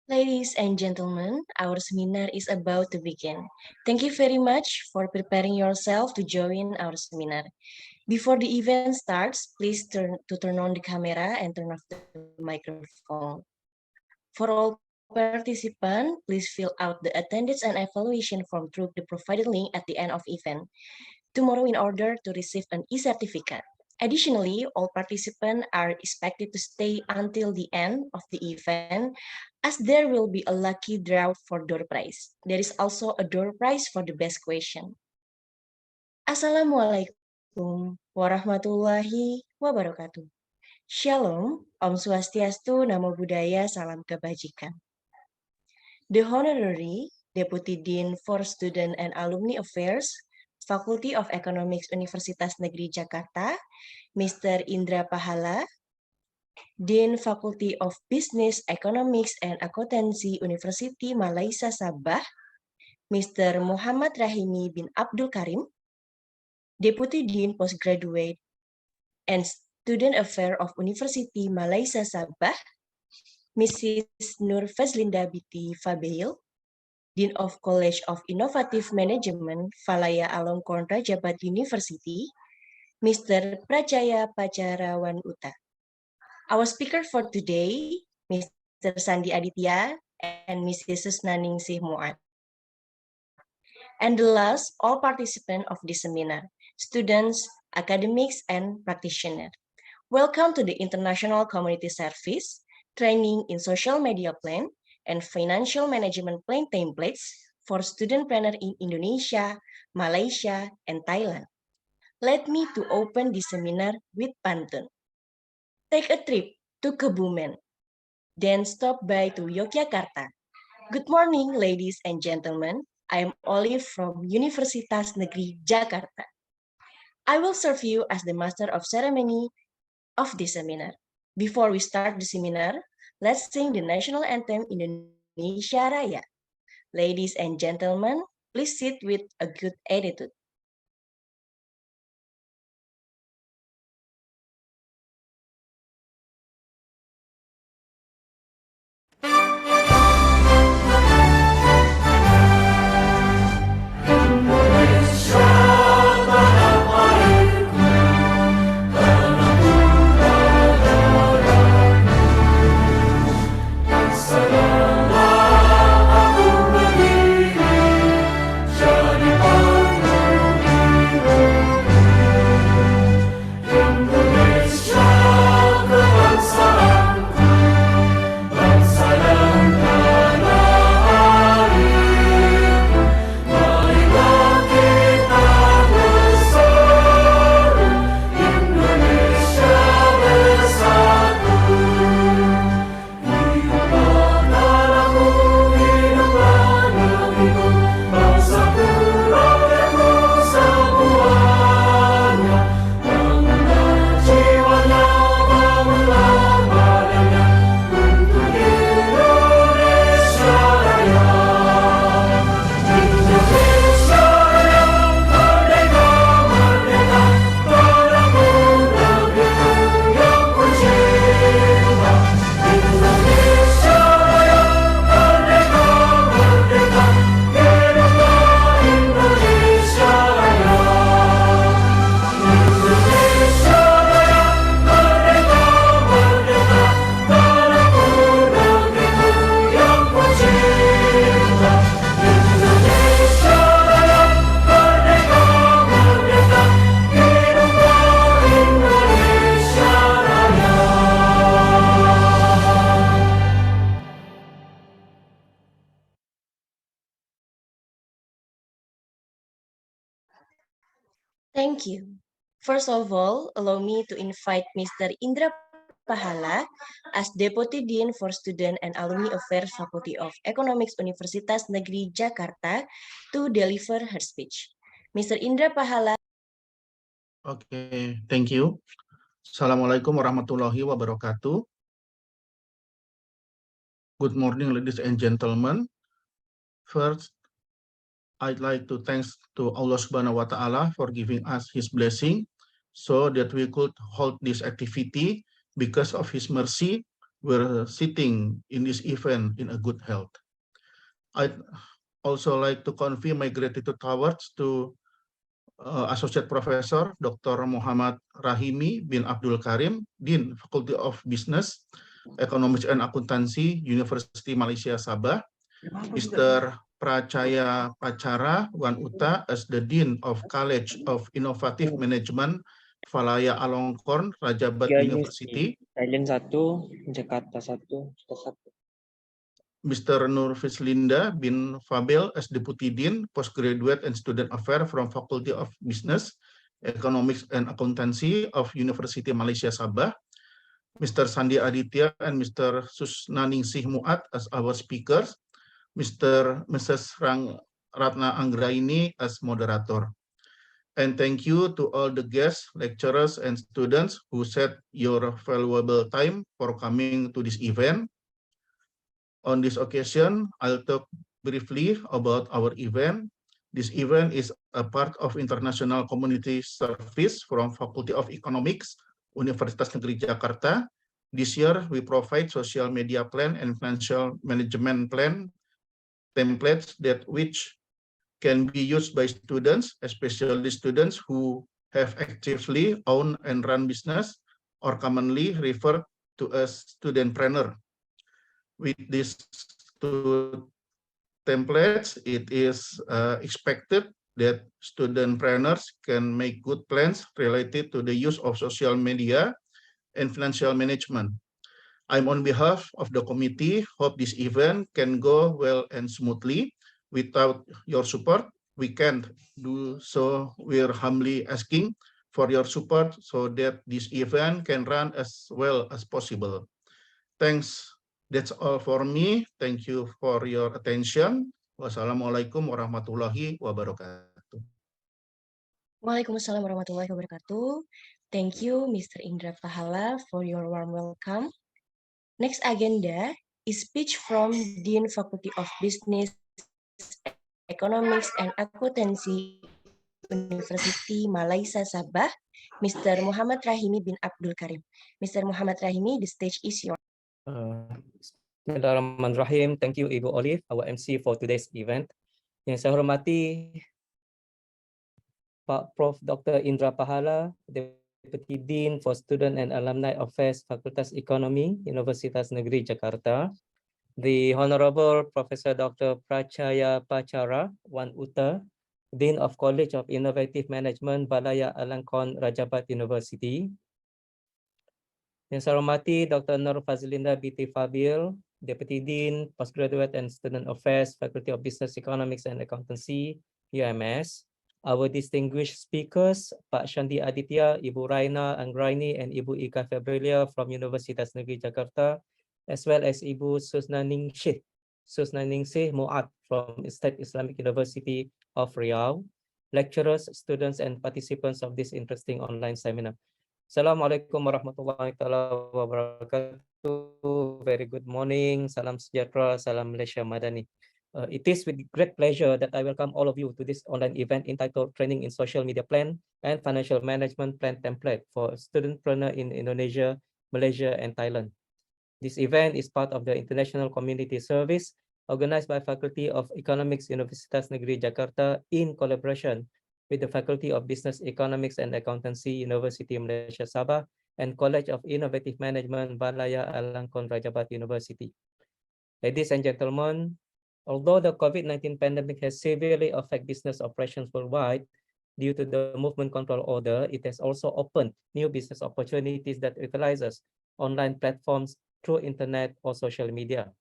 Ladies and gentlemen, our seminar is about to begin. Thank you very much for preparing yourself to join our seminar. Before the event starts, please turn on the camera and turn off the microphone. For all participants, please fill out the attendance and evaluation form through the provided link at the end of event tomorrow in order to receive an e-certificate. Additionally, all participants are expected to stay until the end of the event as there will be a lucky draw for door prize. There is also a door prize for the best question. Assalamualaikum warahmatullahi wabarakatuh. Shalom, Om Swastiastu, Namo Buddhaya, Salam Kebajikan. The Honorary Deputy Dean for Student and Alumni Affairs, Faculty of Economics Universitas Negeri Jakarta, Mr. Indra Pahala, Dean Faculty of Business, Economics, and Accountancy University Malaysia Sabah, Mr. Muhammad Rahimi bin Abdul Karim, Deputy Dean Postgraduate and Student Affairs of University Malaysia Sabah, Mrs. Nur Fazlinda Biti Fabeil, Dean of College of Innovative Management, Falaya Alongkorn Rajabat University, Mr. Prajaya Pacarawan Uta. Our speaker for today, Mr. Shandy Aditya and Mrs. Susnaningsih Muad. And the last, all participants of this seminar, students, academics, and practitioners. Welcome to the International Community Service, Training in Social Media Plan, and Financial Management Plan Templates for student-planner in Indonesia, Malaysia, and Thailand. Let me to open the seminar with pantun. Take a trip to Kebumen, then stop by to Yogyakarta. Good morning, ladies and gentlemen. I am Olive from Universitas Negeri Jakarta. I will serve you as the master of ceremony of this seminar. Before we start the seminar, let's sing the national anthem Indonesia Raya. Ladies and gentlemen, please sit with a good attitude. Thank you. First of all, allow me to invite Mr. Indra Pahala as Deputy Dean for Student and Alumni Affairs Faculty of Economics Universitas Negeri Jakarta to deliver her speech. Mr. Indra Pahala. Okay, thank you. Assalamualaikum warahmatullahi wabarakatuh. Good morning, ladies and gentlemen. First, I'd like to thanks to Allah Subhanahu wa Ta'ala for giving us His blessing so that we could hold this activity. Because of His mercy, were sitting in this event in a good health. I'd also like to convey my gratitude towards to Associate Professor Dr. Muhammad Rahimi bin Abdul Karim, Dean Faculty of Business, Economics and Accountancy, University Malaysia Sabah, Mr. Prachaya Pacara Wanuta as the Dean of College of Innovative Management, Valaya Alongkorn, Rajabat University, Thailand 1, Jakarta 1, Mr. Nur Fislinda bin Fabel as Deputy Dean, Postgraduate and Student Affairs from Faculty of Business, Economics and Accountancy of University Malaysia Sabah, Mr. Shandy Aditya and Mr. Susnaningsih Muat as our speakers, Mrs. Ratna Anggraini as moderator. And thank you to all the guests, lecturers, and students who set your valuable time for coming to this event. On this occasion, I'll talk briefly about our event. This event is a part of international community service from Faculty of Economics, Universitas Negeri Jakarta. This year, we provide social media plan and financial management plan templates that which can be used by students, especially students who have actively owned and run business or commonly referred to as studentpreneur. With these two templates, it is expected that studentpreneurs can make good plans related to the use of social media and financial management. I'm on behalf of the committee, hope this event can go well and smoothly. Without your support, we can't do so. We're humbly asking for your support so that this event can run as well as possible. Thanks. That's all for me. Thank you for your attention. Wassalamualaikum warahmatullahi wabarakatuh. Waalaikumsalam warahmatullahi wabarakatuh. Thank you, Mr. Indra Pahala, for your warm welcome. Next agenda is speech from Dean Faculty of Business, Economics and Accountancy, University Malaysia Sabah, Mr. Muhammad Rahimi bin Abdul Karim. Mr. Muhammad Rahimi, the stage is yours. Bismillahirrahmanirrahim. Thank you, Ibu Olive, our MC for today's event. Yang saya hormati Pak Prof. Dr. Indra Pahala, Deputy Dean for Student and Alumni Affairs, Fakultas Ekonomi, Universitas Negeri Jakarta. The Honorable Professor Dr. Prachaya Pacara Wanuta, Dean of College of Innovative Management, Valaya Alongkorn, Rajabat University. Yang saya hormati Dr. Nur Fazlinda binti Fabil, Deputy Dean, Postgraduate and Student Affairs, Faculty of Business, Economics and Accountancy, UMS. Our distinguished speakers, Pak Shandy Aditya, Ibu Raina Anggraini, and Ibu Ika Febrilia from Universitas Negeri Jakarta, as well as Ibu Susnaningsih Muat from State Islamic University of Riau, lecturers, students, and participants of this interesting online seminar. Assalamualaikum warahmatullahi wabarakatuh. Very good morning. Salam sejahtera. Salam Malaysia Madani. It is with great pleasure that I welcome all of you to this online event entitled Training in Social Media Plan and Financial Management Plan Template for Studentpreneur in Indonesia, Malaysia, and Thailand. This event is part of the International Community Service organized by Faculty of Economics, Universitas Negeri Jakarta in collaboration with the Faculty of Business, Economics and Accountancy, University Malaysia Sabah, and College of Innovative Management, Valaya Alongkorn, Rajabat University. Ladies and gentlemen, although the COVID-19 pandemic has severely affected business operations worldwide due to the movement control order, it has also opened new business opportunities that utilizes online platforms through internet or social media.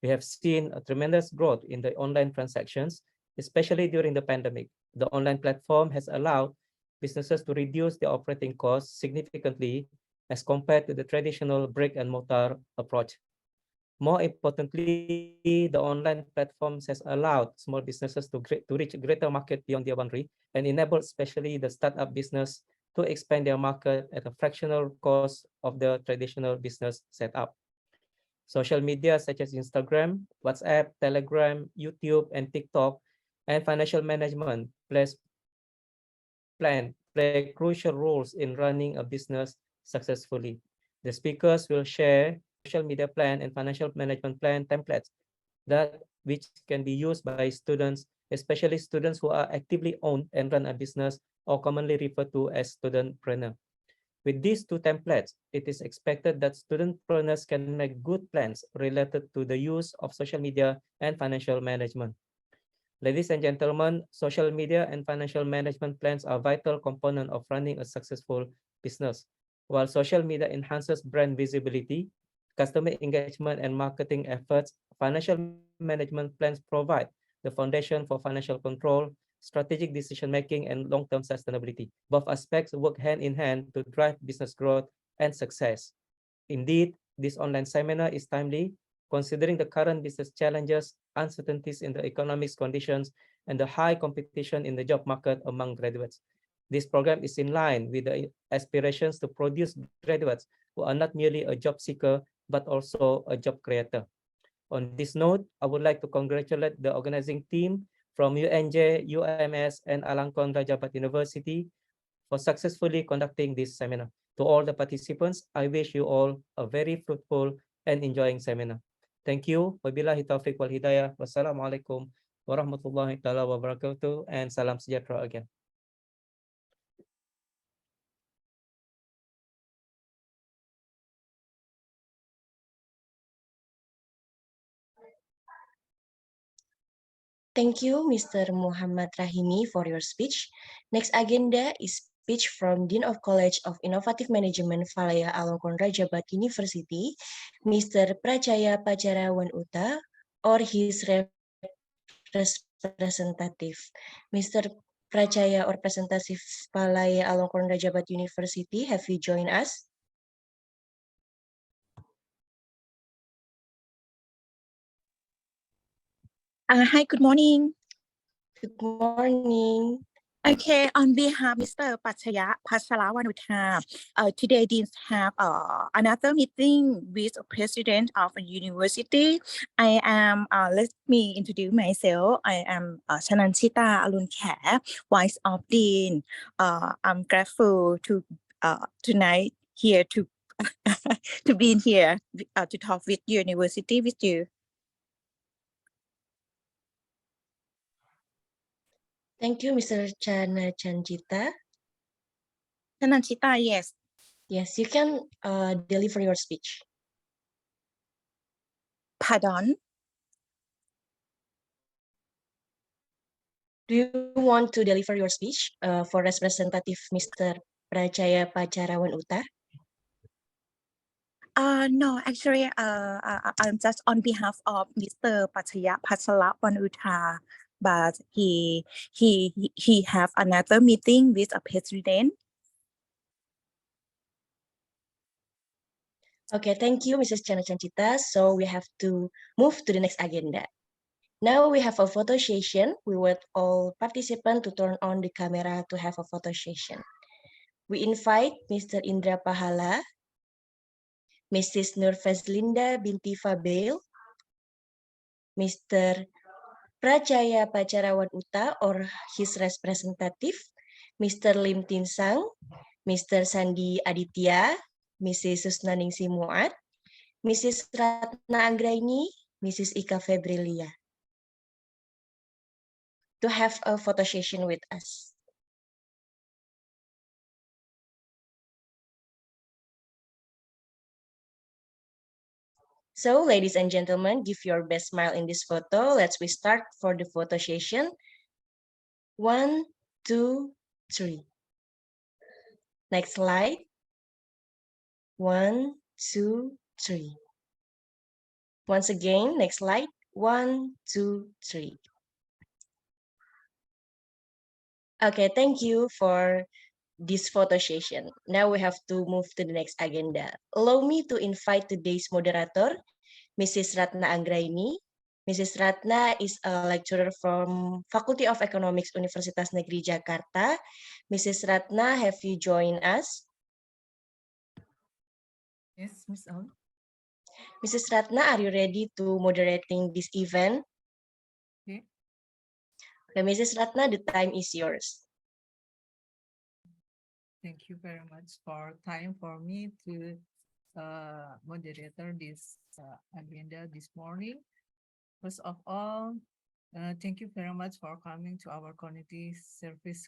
We have seen a tremendous growth in the online transactions, especially during the pandemic. The online platform has allowed businesses to reduce their operating costs significantly as compared to the traditional brick-and-mortar approach. More importantly, the online platforms has allowed small businesses to reach greater market beyond their boundary and enabled especially the startup business to expand their market at a fractional cost of the traditional business setup. Social media such as Instagram, WhatsApp, Telegram, YouTube, and TikTok, and financial management play crucial roles in running a business successfully. The speakers will share social media plan and financial management plan templates which can be used by students, especially students who are actively own and run a business or commonly referred to as studentpreneur. With these two templates, it is expected that studentpreneurs can make good plans related to the use of social media and financial management. Ladies and gentlemen, social media and financial management plans are vital component of running a successful business. While social media enhances brand visibility, customer engagement, and marketing efforts, financial management plans provide the foundation for financial control, strategic decision-making, and long-term sustainability. Both aspects work hand in hand to drive business growth and success. Indeed, this online seminar is timely, considering the current business challenges, uncertainties in the economic conditions, and the high competition in the job market among graduates. This program is in line with the aspirations to produce graduates who are not merely a job seeker, but also a job creator. On this note, I would like to congratulate the organizing team from UNJ, UMS, and Alangkon Rajabat University for successfully conducting this seminar. To all the participants, I wish you all a very fruitful and enjoying seminar. Thank you. Wabillahi taufiq wal hidayah. Wassalamualaikum warahmatullahi wabarakatuh, and salam sejahtera again. Thank you, Mr. Muhammad Rahimi, for your speech. Next agenda is speech from Dean of College of Innovative Management, Valaya Alangkon Rajabat University, Mr. Prachaya Pacharawan Uta, or his representative. Mr. Prachaya or representative Valaya Alangkon Rajabat University, have you joined us? Hi, good morning. Good morning. Okay, on behalf of Mr. Pachaya Pacharawanuta, today Dean have another meeting with the president of a university. I am, let me introduce myself. I am Shandy Alunkhe, Vice of Dean. I'm grateful to tonight here to to be in here to talk with university with you. Thank you, Mr. Chanjita. Chanchita, yes. Yes, you can deliver your speech. Pardon? Do you want to deliver your speech for representative Mr. Prachaya Pacharawan Uta? No, actually, I'm just on behalf of Mr. Pachaya Pacharawanuta, but he have another meeting with a president. Okay, thank you, Mrs. Chanchita. So we have to move to the next agenda. Now we have a photo session. We want all participants to turn on the camera to have a photo session. We invite Mr. Indra Pahala, Mrs. Nurfazlinda binti Fabil, Mr. Prachaya Pacharawan Uta or his representative, Mr. Lim Tinsang, Mr. Shandy Aditya, Mrs. Susnaningsih, Mrs. Ratna Anggraini, Mrs. Ika Febrilia, to have a photo session with us. So, ladies and gentlemen, give your best smile in this photo. Let's start for the photo session. 1, 2, 3. Next slide. 1, 2, 3. Once again, next slide. 1, 2, 3. Okay, thank you for this photo session. Now we have to move to the next agenda. Allow me to invite today's moderator, Mrs. Ratna Anggraini. Mrs. Ratna is a lecturer from Faculty of Economics, Universitas Negeri Jakarta. Mrs. Ratna, have you joined us? Yes, Miss Al. Mrs. Ratna, are you ready to moderating this event? Okay. Okay, Mrs. Ratna, the time is yours. Thank you very much for time for me to moderator this agenda this morning. First of all, thank you very much for coming to our community service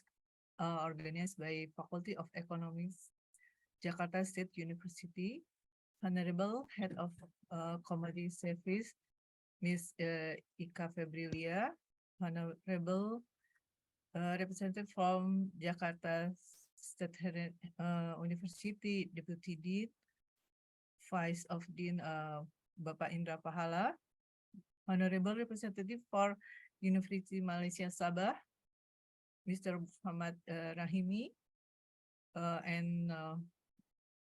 organized by Faculty of Economics, Jakarta State University. Honorable Head of Community Service, Ms. Ika Febrilia, Honorable Representative from Jakarta State University, Deputy Dean, Vice of Dean Bapak Indra Pahala, Honorable Representative for University Malaysia Sabah, Mr. Muhammad Rahimi, and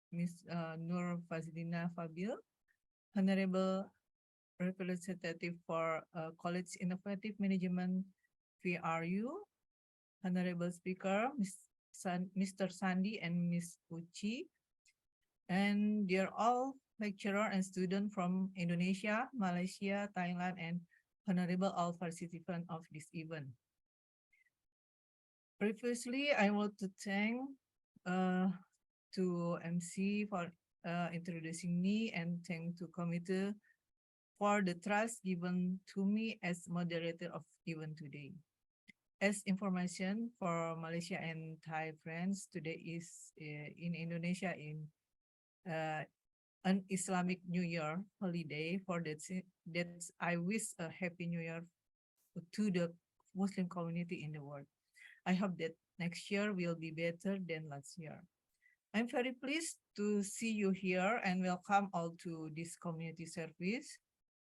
Ms. Nur Fazlina Fabil, Honorable Representative for College Innovative Management, VRU, Honorable Speaker, Mr. Shandy and Ms. Uchi, and they're all lecturer and student from Indonesia, Malaysia, Thailand, and honorable all participants of this event. Previously, I want to thank to M.Si for introducing me and thank to committee for the trust given to me as moderator of event today. As information for Malaysia and Thai friends, today is in Indonesia in an Islamic New Year holiday. For that I wish a Happy New Year to the Muslim community in the world. I hope that next year will be better than last year. I'm very pleased to see you here and welcome all to this community service.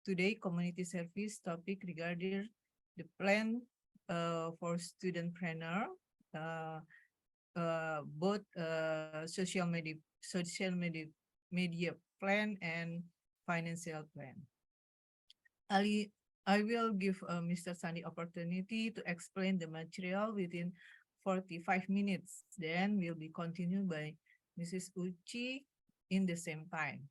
Today, community service topic regarding the plan for studentpreneur, both social media plan and financial plan. I will give Mr. Shandy opportunity to explain the material within 45 minutes. Then will be continued by Mrs. Uchi in the same time.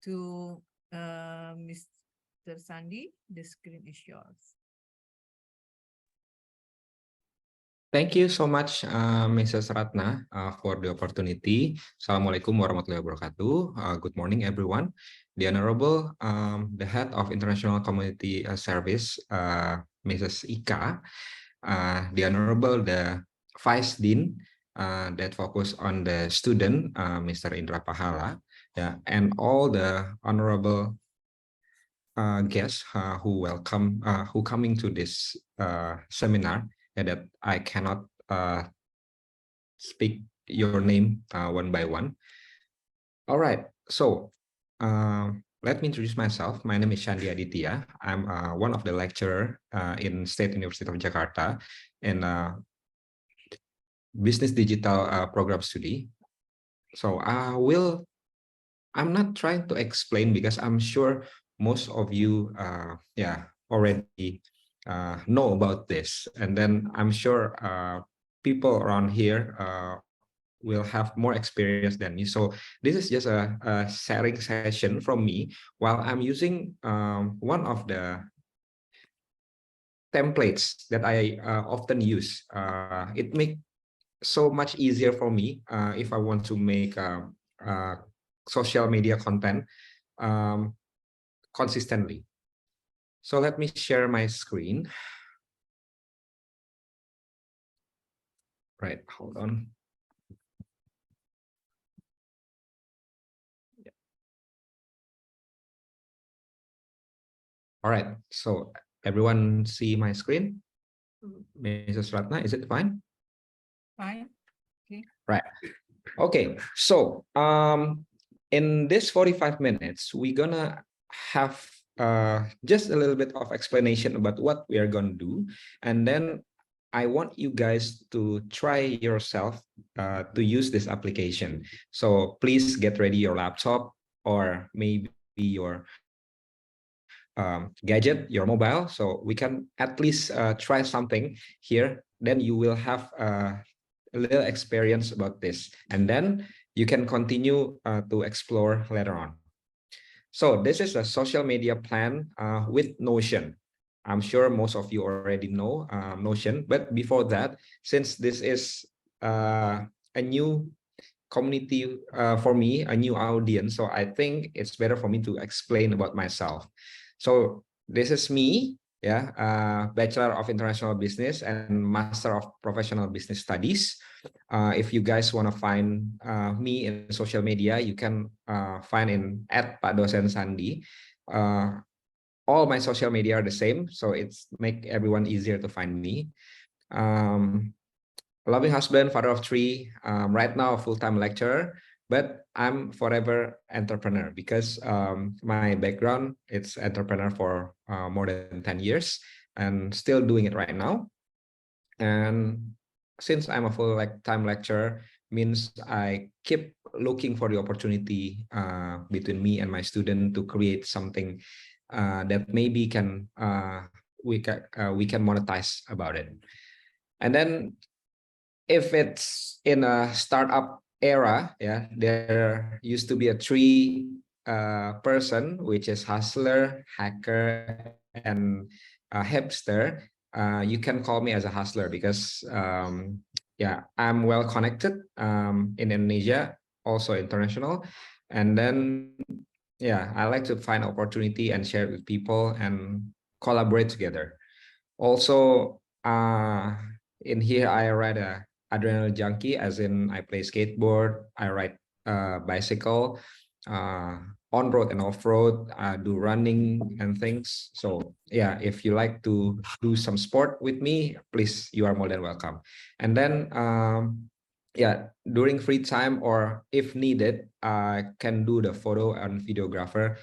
To Mr. Shandy, the screen is yours. Thank you so much, Mrs. Ratna, for the opportunity. Assalamualaikum warahmatullahi wabarakatuh. Good morning, everyone. The Honorable, the Head of International Community Service, Mrs. Ika, the Honorable, the Vice Dean that focus on the student, Mr. Indra Pahala, and all the honorable guests who coming to this seminar. That I cannot speak your name one by one. All right, so let me introduce myself. My name is Shandy Aditya. I'm one of the lecturer in State University of Jakarta in Business Digital Program Study. So I'm not trying to explain because I'm sure most of you already know about this, and then I'm sure people around here will have more experience than me. So this is just a sharing session from me while I'm using one of the templates that I often use. It makes so much easier for me if I want to make social media content consistently. So let me share my screen. Right, hold on. All right, so everyone see my screen? Mrs. Ratna, is it fine? Fine. Okay. Right. Okay, so in this 45 minutes, we're gonna have just a little bit of explanation about what we are gonna do, and then I want you guys to try yourself to use this application. So please get ready your laptop or maybe your gadget, your mobile, so we can at least try something here. Then you will have a little experience about this, and then you can continue to explore later on. So this is a social media plan with Notion. I'm sure most of you already know Notion, but before that, since this is a new community for me, a new audience. So I think it's better for me to explain about myself. So this is me, yeah, Bachelor of International Business and Master of Professional Business Studies. If you guys want to find me in social media, you can find in @PakDosen_Shandy. All my social media are the same, so it's make everyone easier to find me. Loving husband, father of 3, right now a full-time lecturer, but I'm forever entrepreneur because my background, it's entrepreneur for more than 10 years and still doing it right now. And since I'm a full-time lecturer, means I keep looking for the opportunity between me and my student to create something that maybe can we can monetize about it. And then if it's in a startup era, yeah, there used to be a 3 person, which is hustler, hacker, and a hipster. You can call me as a hustler because yeah, I'm well connected in Indonesia, also international. And then yeah, I like to find opportunity and share it with people and collaborate together. Also, in here I ride a adrenaline junkie, as in I play skateboard, I ride bicycle, on road and off road, do running and things. So yeah, if you like to do some sport with me, please, you are more than welcome. And then yeah, during free time or if needed, I can do the photo and videographer.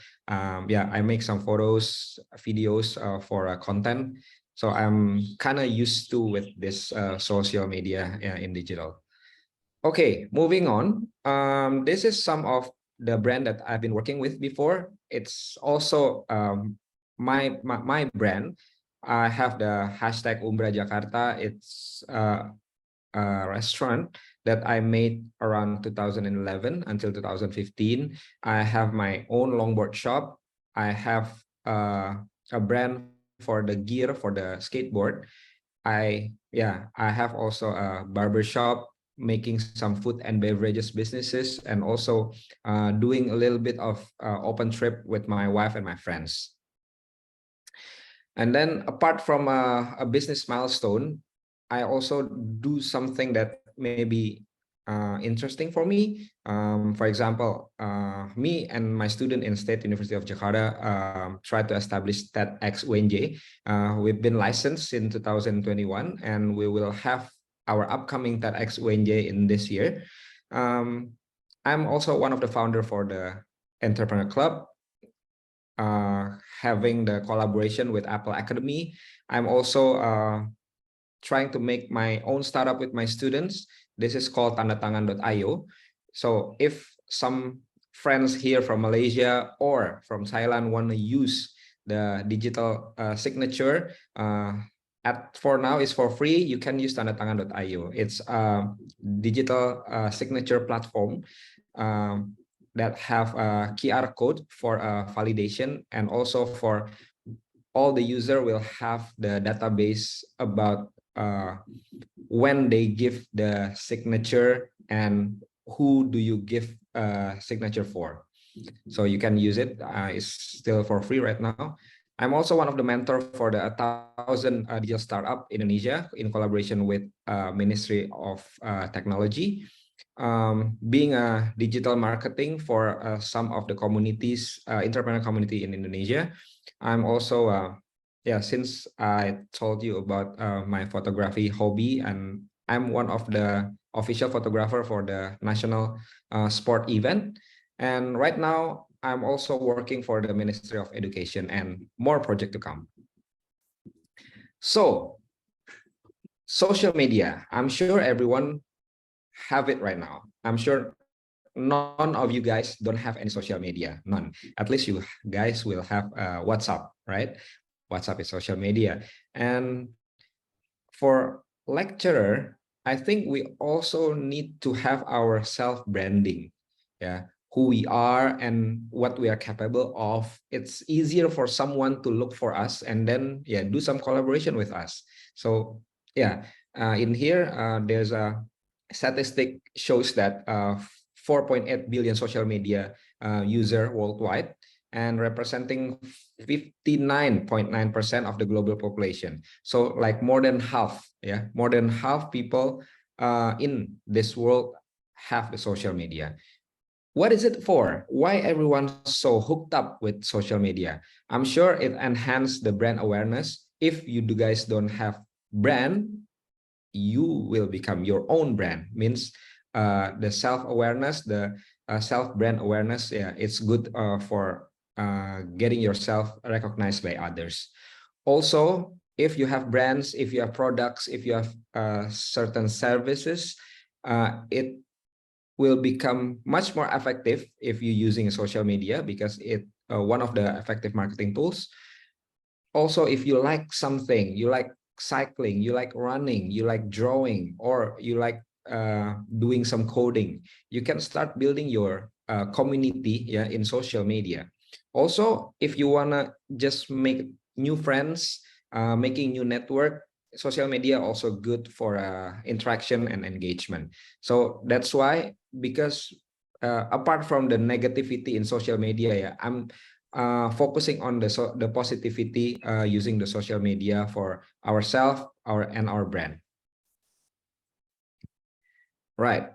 Yeah, I make some photos, videos for content. So I'm kind of used to with this social media in digital. Okay, moving on. This is some of the brand that I've been working with before. It's also my brand. I have the hashtag Umbra Jakarta. It's a restaurant that I made around 2011 until 2015. I have my own longboard shop. I have a brand for the gear for the skateboard. I have also a barber shop, making some food and beverages businesses, and also doing a little bit of open trip with my wife and my friends. And then apart from a business milestone, I also do something that may be interesting for me. For example, me and my student in State University of Jakarta tried to establish TEDx UNJ. We've been licensed in 2021, and we will have our upcoming TEDx UNJ in this year. I'm also one of the founder for the Entrepreneur Club, having the collaboration with Apple Academy. I'm also trying to make my own startup with my students. This is called tandatangan.io. So if some friends here from Malaysia or from Thailand want to use the digital signature, for now is for free. You can use tandatangan.io. It's a digital signature platform that have a QR code for validation, and also for all the user will have the database about when they give the signature and who do you give a signature for. So you can use it. It's still for free right now. I'm also one of the mentor for the 1,000 digital startup in Indonesia in collaboration with Ministry of Technology. Being a digital marketing for some of the communities, entrepreneur community in Indonesia. I'm also, since I told you about my photography hobby, and I'm one of the official photographer for the national sport event. And right now, I'm also working for the Ministry of Education, and more project to come. So, social media, I'm sure everyone have it right now. I'm sure none of you guys don't have any social media, none. At least you guys will have WhatsApp, right? WhatsApp is social media. And for lecturer, I think we also need to have our self-branding, who we are and what we are capable of. It's easier for someone to look for us and then do some collaboration with us. So in here there's a statistic shows that 4.8 billion social media user worldwide, and representing 59.9% of the global population. So like more than half, more than half people in this world have the social media. What is it for? Why everyone so hooked up with social media? I'm sure it enhanced the brand awareness. If you guys don't have brand, you will become your own brand. Means the self-awareness, the self-brand awareness, it's good for getting yourself recognized by others. Also, if you have brands, if you have products, if you have certain services, it will become much more effective if you're using social media, because it one of the effective marketing tools. Also, if you like something, you like cycling, you like running, you like drawing, or you like doing some coding, you can start building your community in social media. Also, if you wanna just make new friends, making new network, social media also good for interaction and engagement. So that's why, because apart from the negativity in social media, I'm focusing on the positivity using the social media for ourselves, and our brand. Right.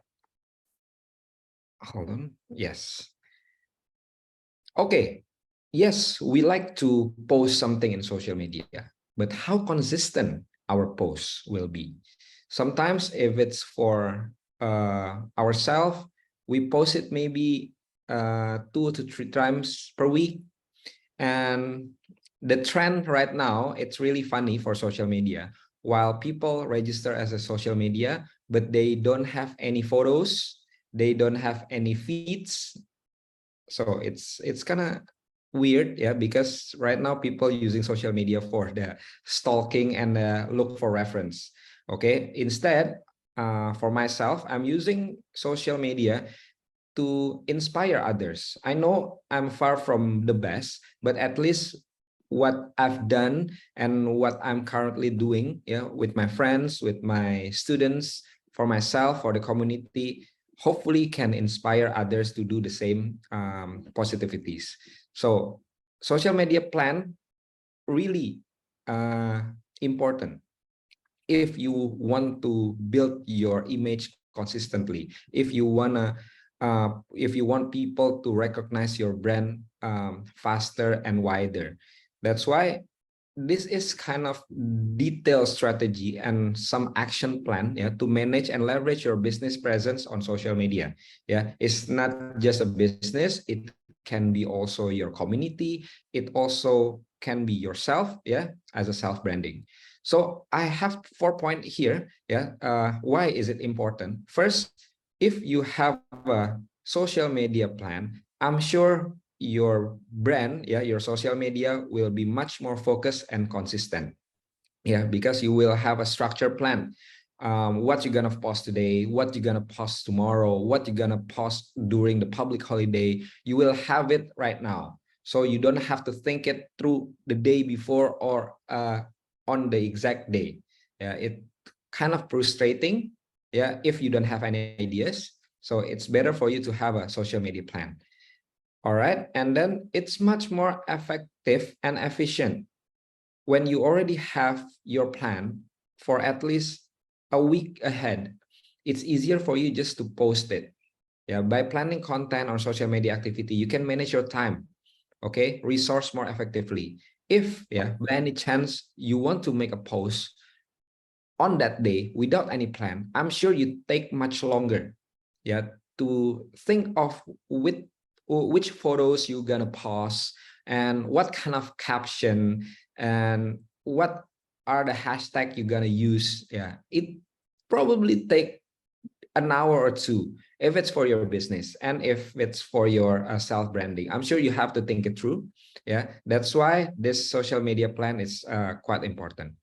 Hold on. Yes. Okay. Yes, we like to post something in social media, but how consistent our posts will be. Sometimes if it's for ourselves, we post it maybe 2 to 3 times per week. And the trend right now, it's really funny for social media. While people register as a social media, but they don't have any photos, they don't have any feeds. So it's kind of weird, because right now people using social media for the stalking and look for reference. Okay, instead, for myself, I'm using social media to inspire others. I know I'm far from the best, but at least what I've done and what I'm currently doing, with my friends, with my students, for myself, for the community, hopefully can inspire others to do the same positivities. So social media plan really important if you want to build your image consistently, if you want people to recognize your brand faster and wider. That's why this is kind of detailed strategy and some action plan to manage and leverage your business presence on social media. It's not just a business, it can be also your community, it also can be yourself, as a self-branding. So I have 4 points here. Why is it important? First, if you have a social media plan, I'm sure your brand, your social media will be much more focused and consistent. Because you will have a structured plan. What you're gonna post today, what you're gonna post tomorrow, what you're gonna post during the public holiday, you will have it right now. So you don't have to think it through the day before or on the exact day. It kind of frustrating, if you don't have any ideas. So it's better for you to have a social media plan. All right, and then it's much more effective and efficient when you already have your plan for at least a week ahead. It's easier for you just to post it. By planning content or social media activity, you can manage your time, okay, resource more effectively. If by any chance you want to make a post on that day without any plan, I'm sure you take much longer to think of which photos you're gonna post and what kind of caption and what are the hashtag you're gonna use. It probably take an hour or two if it's for your business, and if it's for your self-branding, I'm sure you have to think it through. That's why this social media plan is quite important.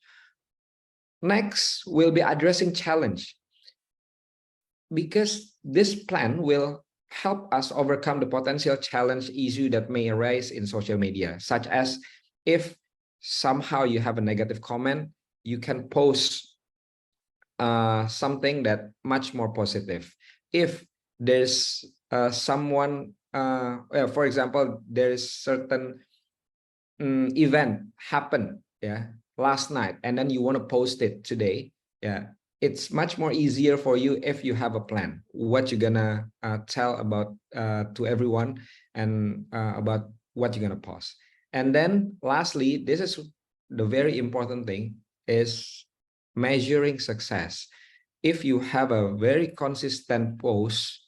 Next, we'll be addressing challenge, because this plan will help us overcome the potential challenge issue that may arise in social media, such as if somehow you have a negative comment, you can post something that much more positive. If there's someone, for example, there is certain event happen, last night, and then you want to post it today, it's much more easier for you if you have a plan, what you're gonna tell about to everyone, and about what you're gonna post. And then lastly, this is the very important thing, is measuring success. If you have a very consistent post,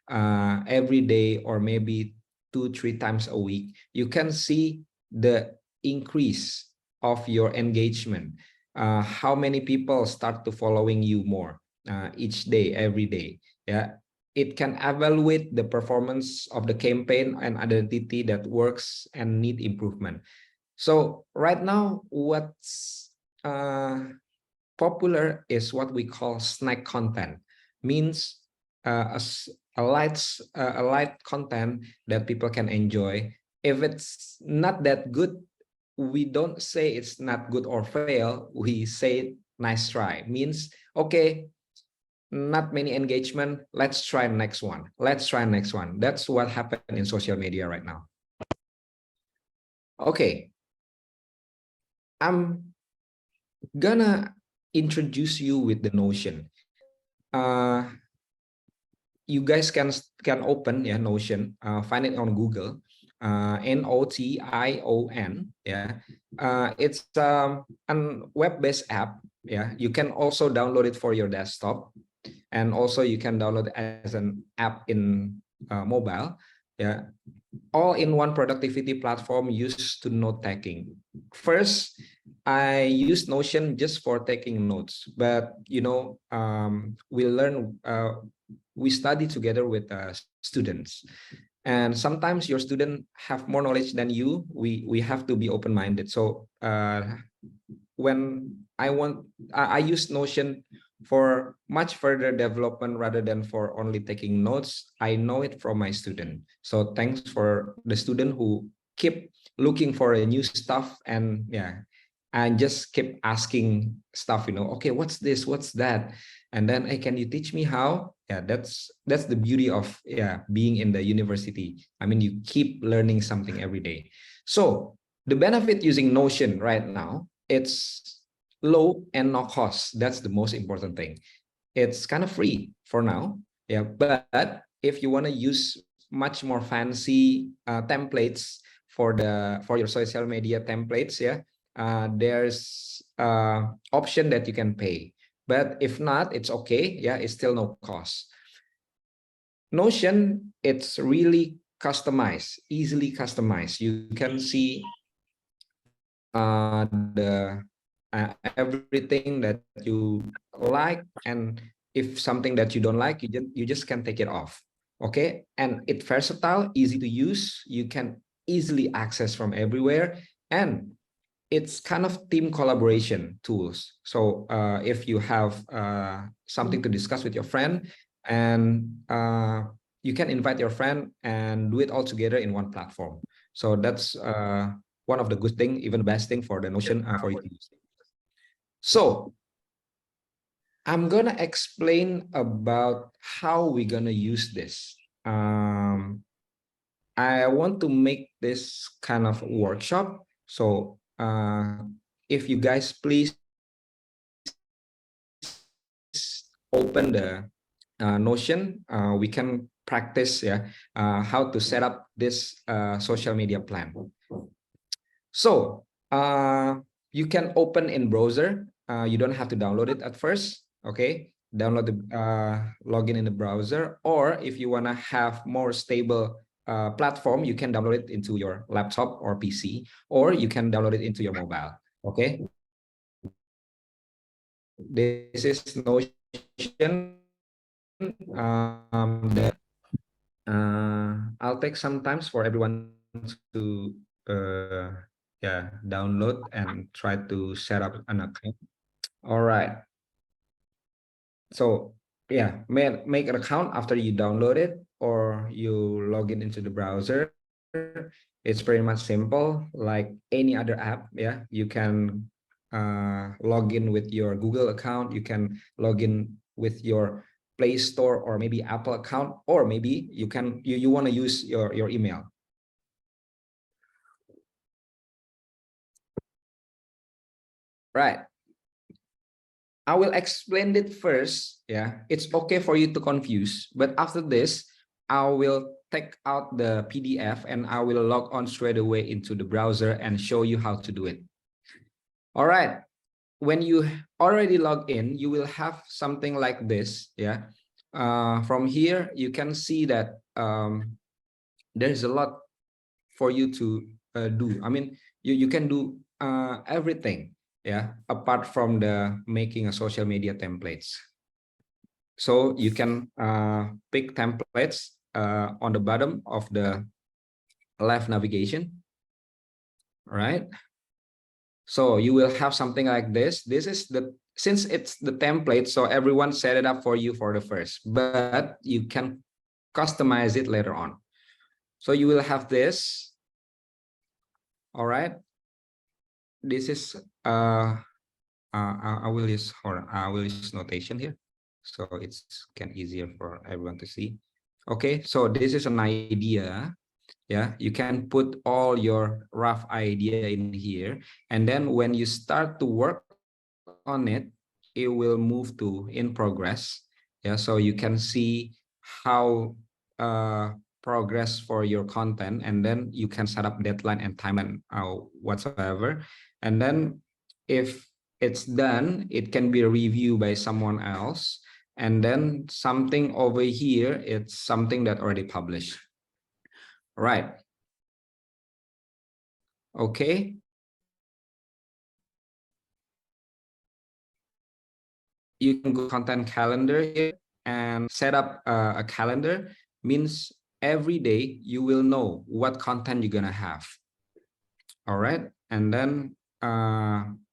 every day, or maybe 2-3 times a week, you can see the increase of your engagement, how many people start to following you more each day, every day. It can evaluate the performance of the campaign and identity that works and need improvement. So right now, what's popular is what we call snack content, means a light content that people can enjoy. If it's not that good, we don't say it's not good or fail, we say nice try, means okay, not many engagement, let's try next one, that's what happened in social media right now. Okay, I'm gonna introduce you with the Notion. You guys can open Notion, find it on Google, Notion. It's an web-based app. You can also download it for your desktop, and also you can download it as an app in mobile. All in one productivity platform used to note taking. First, I used Notion just for taking notes, but we study together with students, and sometimes your student have more knowledge than you. We have to be open-minded. So when I use Notion for much further development rather than for only taking notes. I know it from my student. So thanks for the student who keep looking for a new stuff, and and just keep asking stuff, okay, what's this, what's that, and then, hey, can you teach me how? That's the beauty of being in the university. I mean, you keep learning something every day. So the benefit using Notion right now, it's low and no cost. That's the most important thing. It's kind of free for now, but if you want to use much more fancy templates for your social media templates, there's option that you can pay. But if not, it's okay. It's still no cost. Notion, it's really customized, easily customized. You can see everything that you like, and if something that you don't like, you just can take it off. Okay, and it's versatile, easy to use. You can easily access from everywhere, and it's kind of team collaboration tools. So if you have something to discuss with your friend, and you can invite your friend and do it all together in one platform. So that's one of the good thing, even the best thing for the Notion for you to use. So I'm gonna explain about how we're gonna use this. I want to make this kind of workshop. So if you guys please open the Notion, we can practice how to set up this social media plan. So you can open in browser. You don't have to download it at first. Okay, download the login in the browser, or if you want to have more stable platform, you can download it into your laptop or PC, or you can download it into your mobile. Okay, this is Notion. That I'll take some time for everyone to download and try to set up an account. All right. So make an account after you download it, or you log in into the browser. It's pretty much simple, like any other app. You can log in with your Google account, you can log in with your Play Store or maybe Apple account, or maybe you want to use your email. Right. I will explain it first. Yeah, it's okay for you to confuse, but after this, I will take out the PDF and I will log on straight away into the browser and show you how to do it. All right. When you already log in, you will have something like this. Yeah. From here, you can see that there's a lot for you to do. I mean, you can do everything. Yeah, apart from the making a social media templates. So you can pick templates on the bottom of the left navigation, right? So you will have something like this. This is since it's the template, so everyone set it up for you for the first, but you can customize it later on. So you will have this. All right. This is I will use notation here, so it's easier for everyone to see. Okay, so this is an idea. Yeah, you can put all your rough idea in here, and then when you start to work on it, it will move to in progress. Yeah, so you can see how progress for your content, and then you can set up deadline and time and whatsoever. And then if it's done, it can be reviewed by someone else. And then something over here, it's something that already published. Right. Okay. You can go content calendar here and set up a calendar. Means every day you will know what content you're gonna have. All right. And then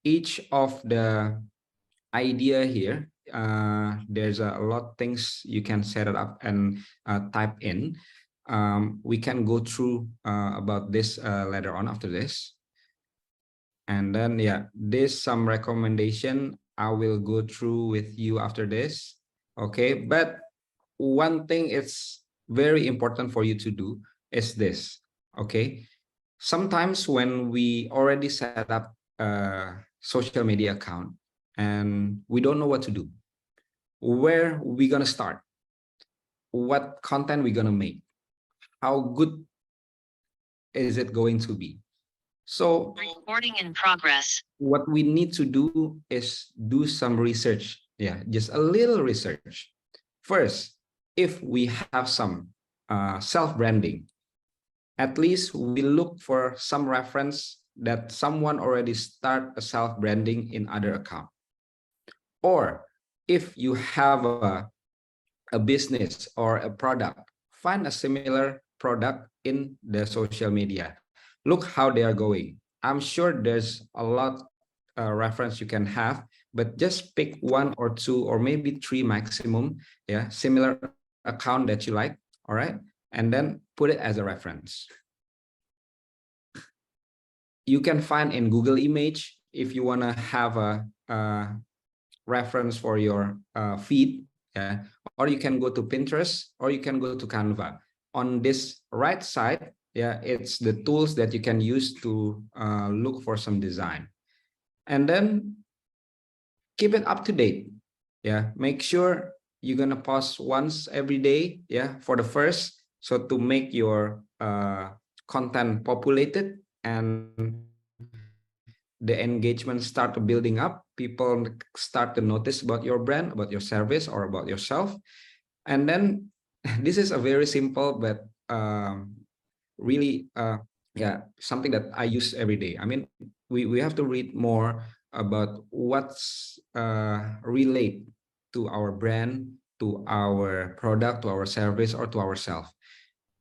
each of the idea here, there's a lot of things you can set it up and type in. We can go through about this later on after this. And then, yeah, this some recommendation I will go through with you after this. Okay, but one thing it's very important for you to do is this. Okay, sometimes when we already set up a social media account and we don't know what to do, where we gonna start, what content we gonna make, how good is it going to be? So recording in progress. What we need to do is do some research. Yeah, just a little research. First, if we have some self-branding, at least we look for some reference that someone already start a self-branding in other account. Or if you have a business or a product, find a similar product in the social media. Look how they are going. I'm sure there's a lot reference you can have, but just pick one or two or maybe three maximum, yeah, similar account that you like, all right, and then put it as a reference. You can find in Google Image if you want to have a reference for your feed, yeah, or you can go to Pinterest or you can go to Canva. On this right side, yeah, it's the tools that you can use to look for some design. And then keep it up to date. Yeah, make sure you're gonna post once every day. Yeah, for the first, so to make your content populated and the engagement start building up, people start to notice about your brand, about your service, or about yourself. And then this is a very simple but really yeah, something that I use every day. I mean, we have to read more about what's relate to our brand, to our product, to our service, or to ourselves.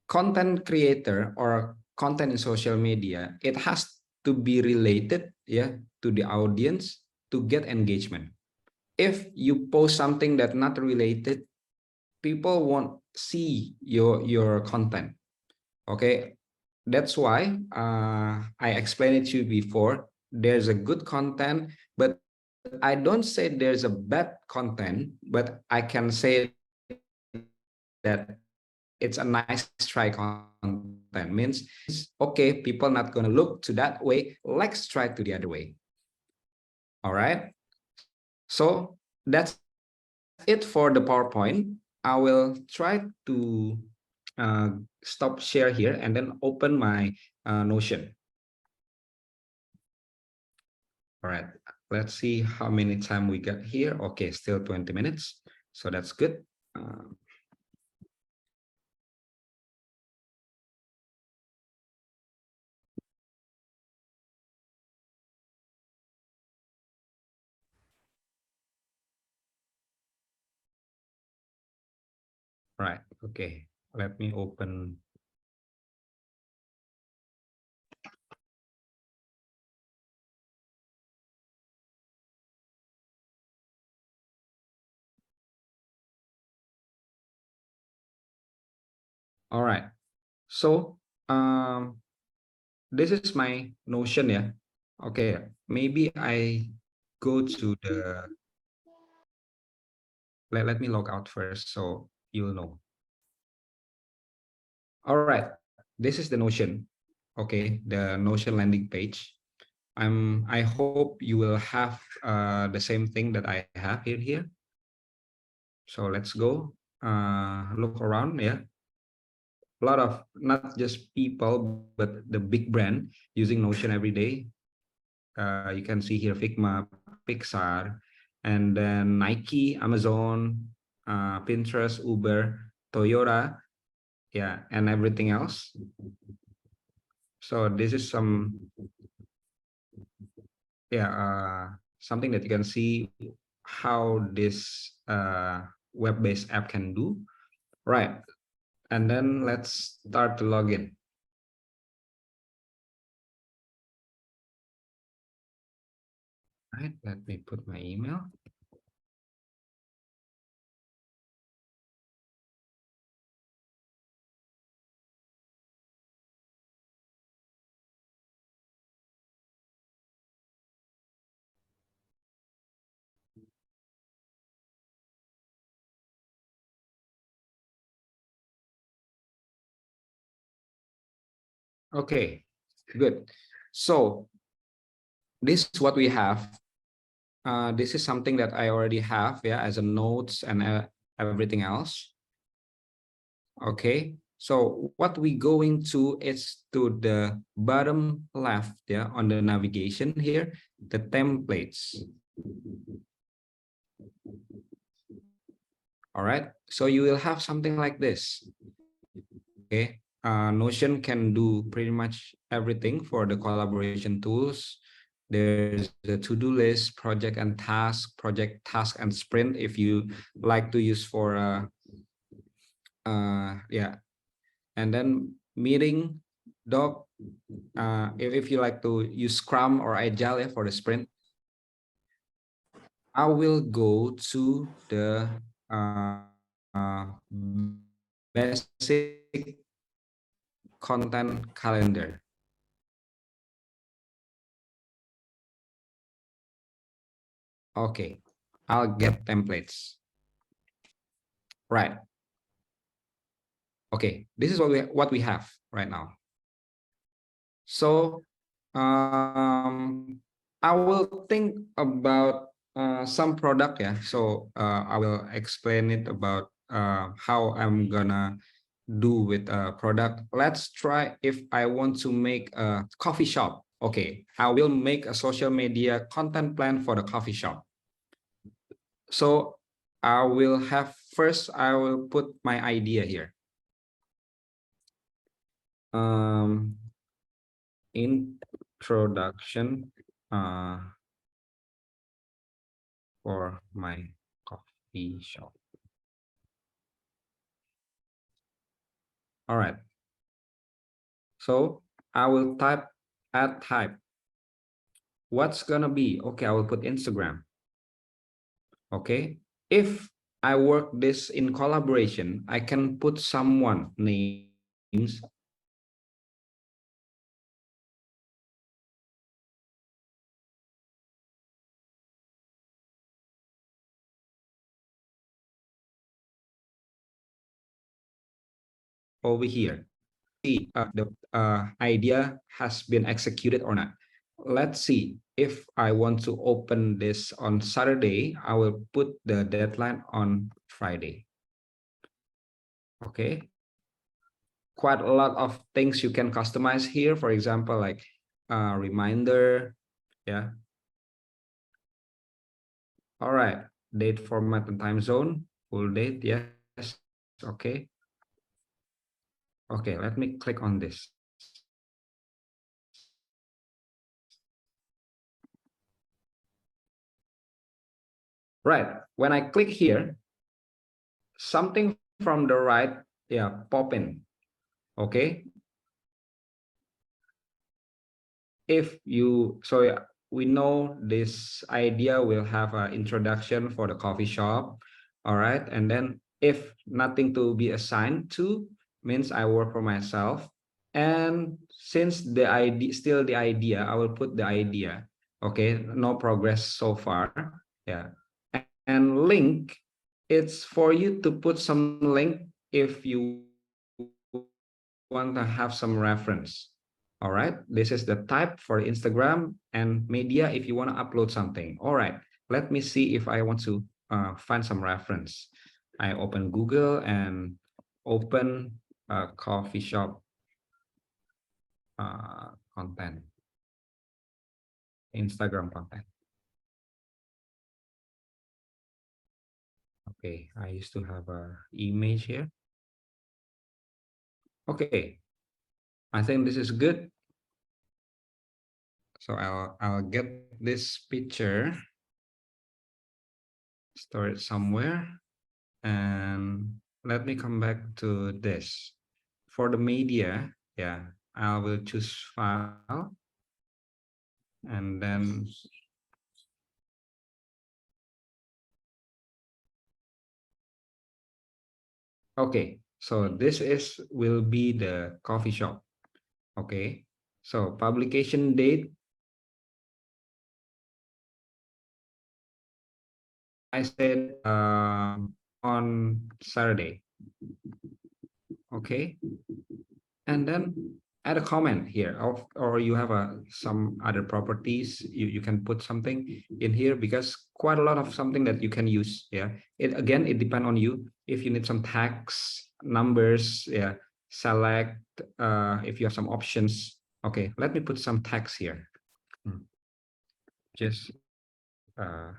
Content creator or content in social media, it has to be related, yeah, to the audience to get engagement. If you post something that's not related, people won't see your content. Okay, that's why I explained it to you before. there's a good content, but I don't say there's a bad content, but I can say that it's a nice try content. Means, okay, people not gonna look to that way, let's try to the other way. All right, so that's it for the PowerPoint. I will try to stop share here and then open my Notion. All right, let's see how many time we got here. Okay, still 20 minutes, so that's good. Right, okay, let me open. All right, so this is my Notion, yeah. Okay, maybe I go to the, let me log out first so you'll know. All right, this is the Notion. Okay, the Notion landing page. I hope you will have the same thing that I have here. So let's go look around, yeah. A lot of not just people, but the big brand using Notion every day. You can see here Figma, Pixar, and then Nike, Amazon, Pinterest, Uber, Toyota, yeah, and everything else. So this is some, yeah, something that you can see how this web-based app can do, right? And then let's start to log in. Right, let me put my email. Okay, good. So this is what we have. This is something that I already have, yeah, as a notes and everything else. Okay, so what we going to is to the bottom left, yeah, on the navigation here, the templates. All right, so you will have something like this. Okay, Notion can do pretty much everything for the collaboration tools. There's the to-do list, project and task and sprint if you like to use for yeah, and then meeting, doc, if you like to use Scrum or Agile, yeah, for the sprint. I will go to the basic content calendar. Okay, I'll get templates. Right. Okay, this is what we have right now. So I will think about some product, yeah. So I will explain it about how I'm gonna do with a product. Let's try if I want to make a coffee shop. Okay, I will make a social media content plan for the coffee shop. So I will have first, I will put my idea here. Introduction for my coffee shop. All right. So I will add type. What's gonna be? Okay, I will put Instagram. Okay. If I work this in collaboration, I can put someone names over here. See the idea has been executed or not. Let's see. If I want to open this on Saturday, I will put the deadline on Friday. Okay. Quite a lot of things you can customize here. For example, like reminder. Yeah. All right. Date, format, and time zone. Full date. Yes. Okay. Okay. Let me click on this. Right. When I click here, something from the right, yeah, pop in. Okay. If you, so yeah, we know this idea will have an introduction for the coffee shop. All right. And then if nothing to be assigned to means I work for myself. And since the idea, still the idea, I will put the idea. Okay. No progress so far. Yeah. And link, it's for you to put some link if you want to have some reference. All right, this is the type for Instagram and media if you want to upload something. All right, let me see if I want to find some reference. I open Google and open a coffee shop content, Instagram content. Okay, I used to have a image here. Okay, I think this is good. So I'll get this picture, store it somewhere, and let me come back to this. For the media, yeah, I will choose file, and then okay. So this will be the coffee shop. Okay. So publication date, I said on Saturday. Okay. And then add a comment here, or you have some other properties, you can put something in here, because quite a lot of something that you can use. Yeah, it depends on you. If you need some tags, numbers, yeah, select if you have some options. Okay, let me put some tags here. Just an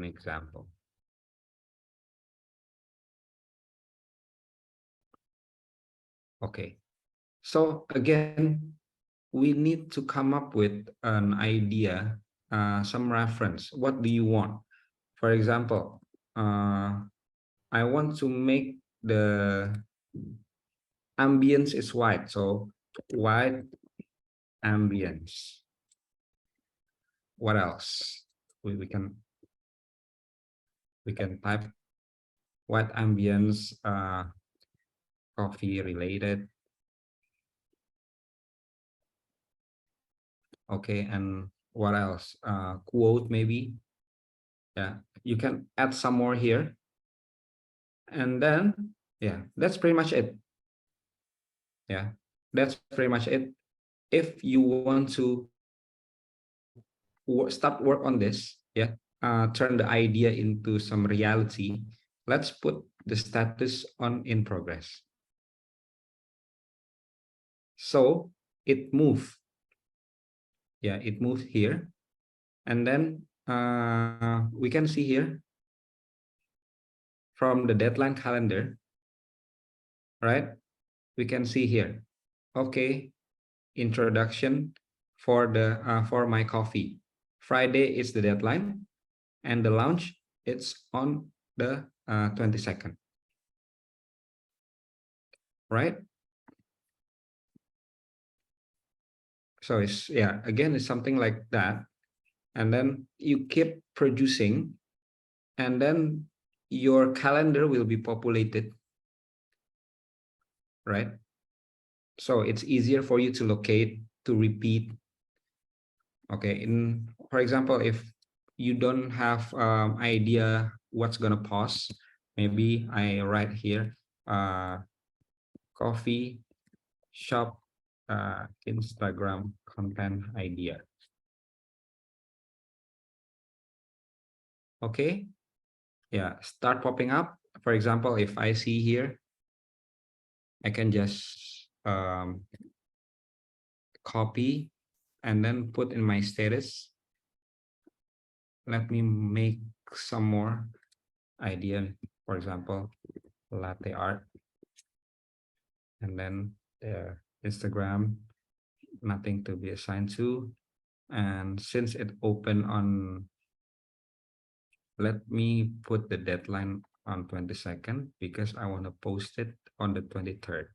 example. Okay, so again, we need to come up with an idea, some reference. What do you want? For example, I want to make the ambience is white, so white ambience. What else? We can type white ambience, coffee related. Okay, and what else? Quote maybe. Yeah, you can add some more here. And then, yeah, that's pretty much it. Yeah, that's pretty much it. If you want to start work on this, yeah, turn the idea into some reality, let's put the status on in progress. So it moved. Yeah, it moved here. And then we can see here from the deadline calendar, right? We can see here, okay, introduction for the for my coffee. Friday is the deadline, and the launch it's on the 22nd, right? So it's, yeah, again, it's something like that. And then you keep producing, and then your calendar will be populated, right? So it's easier for you to locate, to repeat. Okay, for example, if you don't have idea what's gonna post, maybe I write here coffee shop Instagram content idea. Okay, yeah, start popping up. For example, if I see here, I can just copy and then put in my status. Let me make some more idea. For example, latte art, and then the Instagram, nothing to be assigned to. And since it open on, let me put the deadline on 22nd because I want to post it on the 23rd.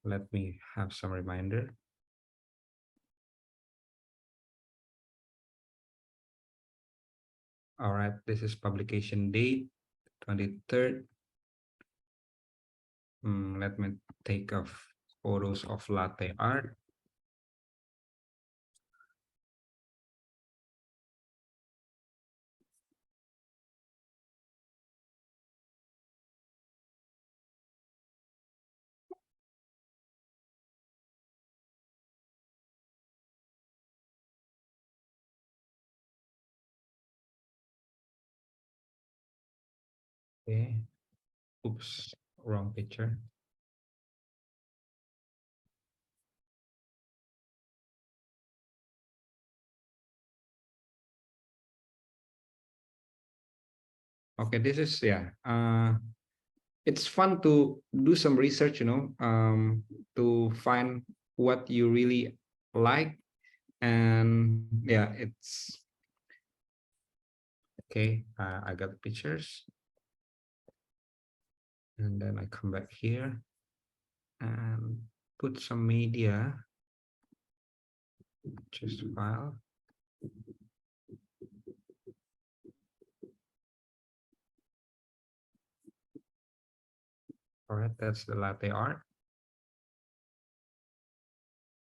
Let me have some reminder. All right, this is publication date, 23rd. Let me take off photos of latte art. Okay, oops, wrong picture. Okay, this is, yeah, it's fun to do some research, to find what you really like. And yeah, it's okay. I got the pictures, and then I come back here and put some media, just file. All right, that's the latte art.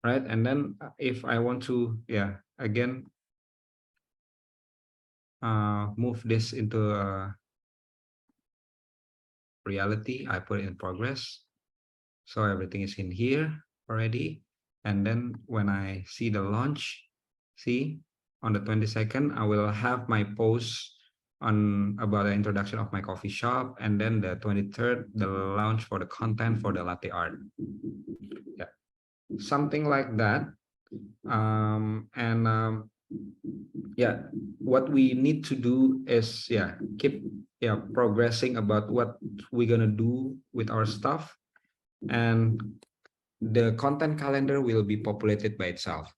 Right, and then if I want to, yeah, again, move this into reality, I put it in progress. So everything is in here already. And then when I see the launch, see on the 22nd, I will have my post on about the introduction of my coffee shop. And then the 23rd, the launch for the content for the latte art. Yeah, something like that. Yeah, what we need to do is, yeah, keep, yeah, progressing about what we're gonna do with our stuff, and the content calendar will be populated by itself.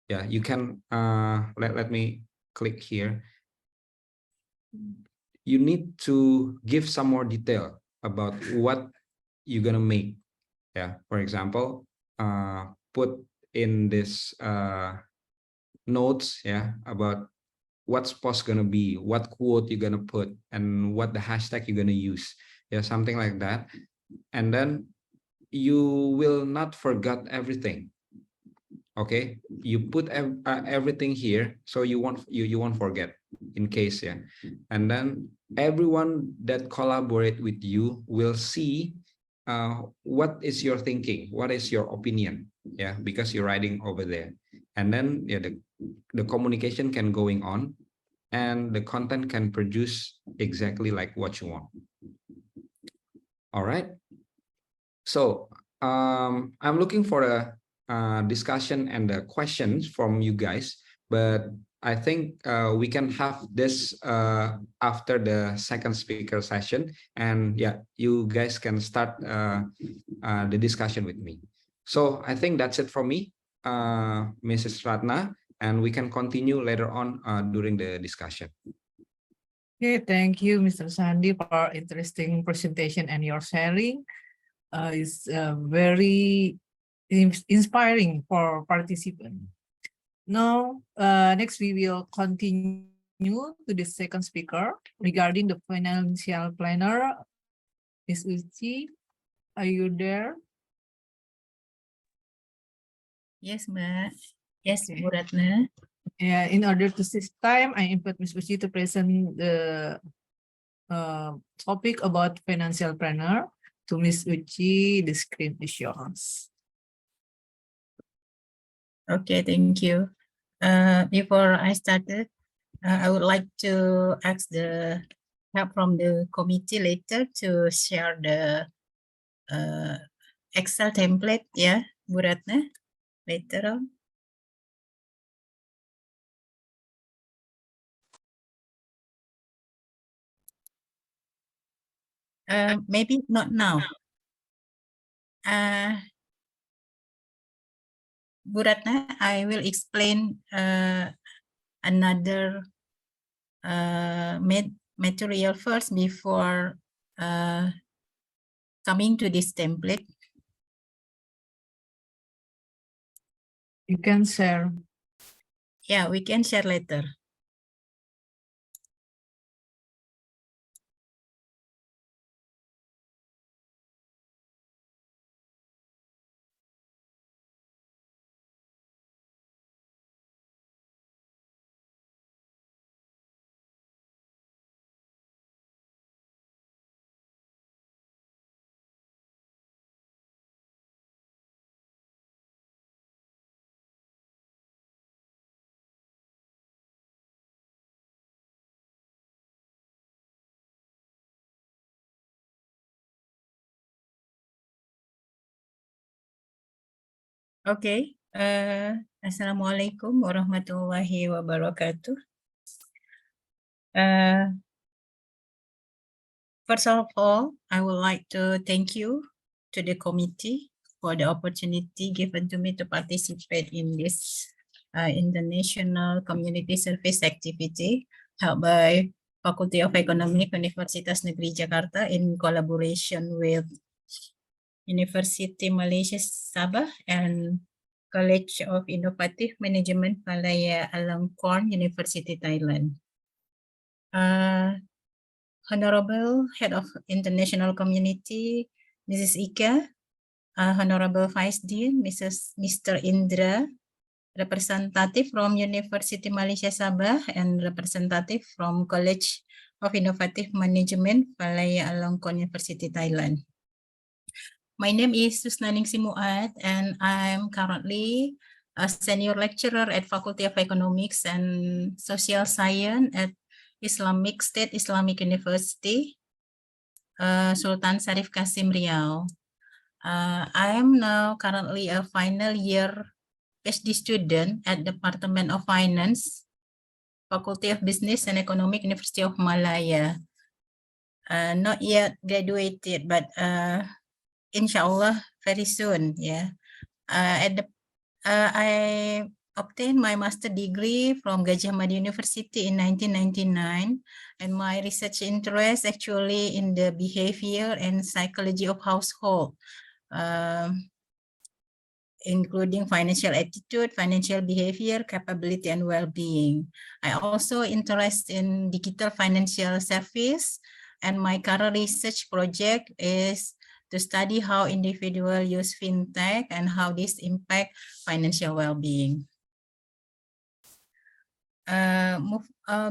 Yeah, you can let me click here. You need to give some more detail about what you're gonna make. Yeah, for example, put in this notes, yeah, about what's post gonna be, what quote you're gonna put, and what the hashtag you're gonna use. Yeah, something like that. And then you will not forget everything. Okay, you put everything here, so you won't forget in case, yeah. And then everyone that collaborate with you will see what is your thinking, what is your opinion, yeah, because you're writing over there. And then, yeah, the communication can going on, and the content can produce exactly like what you want. All right, so I'm looking for a discussion and questions from you guys, but I think we can have this after the second speaker session, and yeah, you guys can start the discussion with me. So I think that's it from me, Mrs. Ratna, and we can continue later on during the discussion. Okay, thank you, Mr. Shandy, for interesting presentation and your sharing. Is very inspiring for participants. Now, next we will continue to the second speaker regarding the financial planner. Ms. Uci, are you there? Yes, Mbak. Yes, Bu Ratna. Yeah, in order to save time, I invite Ms. Uci to present the topic about financial planner. To Miss Uchi, the screen is yours. Okay, thank you. Before I started, I would like to ask the help from the committee later to share the Excel template, yeah, Bu Ratna, later on. Maybe not now. Bu Ratna, I will explain another material first before coming to this template. You can share. Yeah, we can share later. Okay. Assalamualaikum warahmatullahi wabarakatuh. First of all, I would like to thank you to the committee for the opportunity given to me to participate in this international community service activity held by Faculty of Economics, Universitas Negeri Jakarta in collaboration with University Malaysia Sabah and College of Innovative Management Malaya Alangkorn, University Thailand. Honorable Head of International Community, Mrs. Ika, Honorable Vice Dean, Mr. Indra, representative from University Malaysia Sabah and representative from College of Innovative Management Malaya Alangkorn, University Thailand. My name is Susnaningsih and I'm currently a senior lecturer at Faculty of Economics and Social Science at Islamic State Islamic University, Sultan Syarif Kasim Riau. I am now currently a final year Ph.D. student at Department of Finance, Faculty of Business and Economic, University of Malaya. Not yet graduated, but inshallah very soon. Yeah. I obtained my master degree from Gajah Mada University in 1999, and my research interest actually in the behavior and psychology of household, including financial attitude, financial behavior, capability, and well-being. I also interest in digital financial service, and my current research project is to study how individuals use fintech and how this impact financial well-being.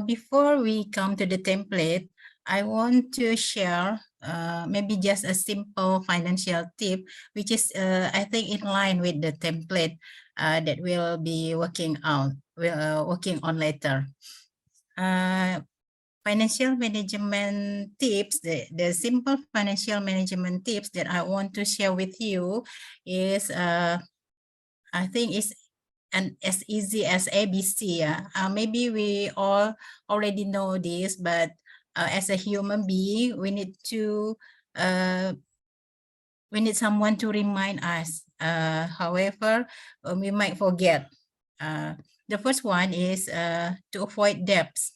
Before we come to the template, I want to share maybe just a simple financial tip, which is I think in line with the template that we'll be working on later. Financial management tips, the simple financial management tips that I want to share with you is I think it's as easy as ABC. Maybe we all already know this, but as a human being, we need someone to remind us. However, we might forget. The first one is to avoid debts.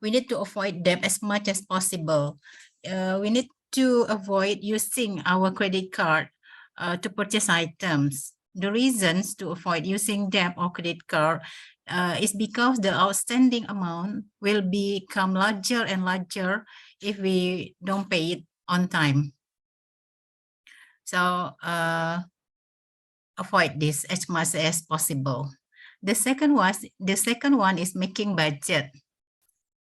We need to avoid debt as much as possible. We need to avoid using our credit card to purchase items. The reasons to avoid using debt or credit card is because the outstanding amount will become larger and larger if we don't pay it on time. So avoid this as much as possible. The second one is making budget.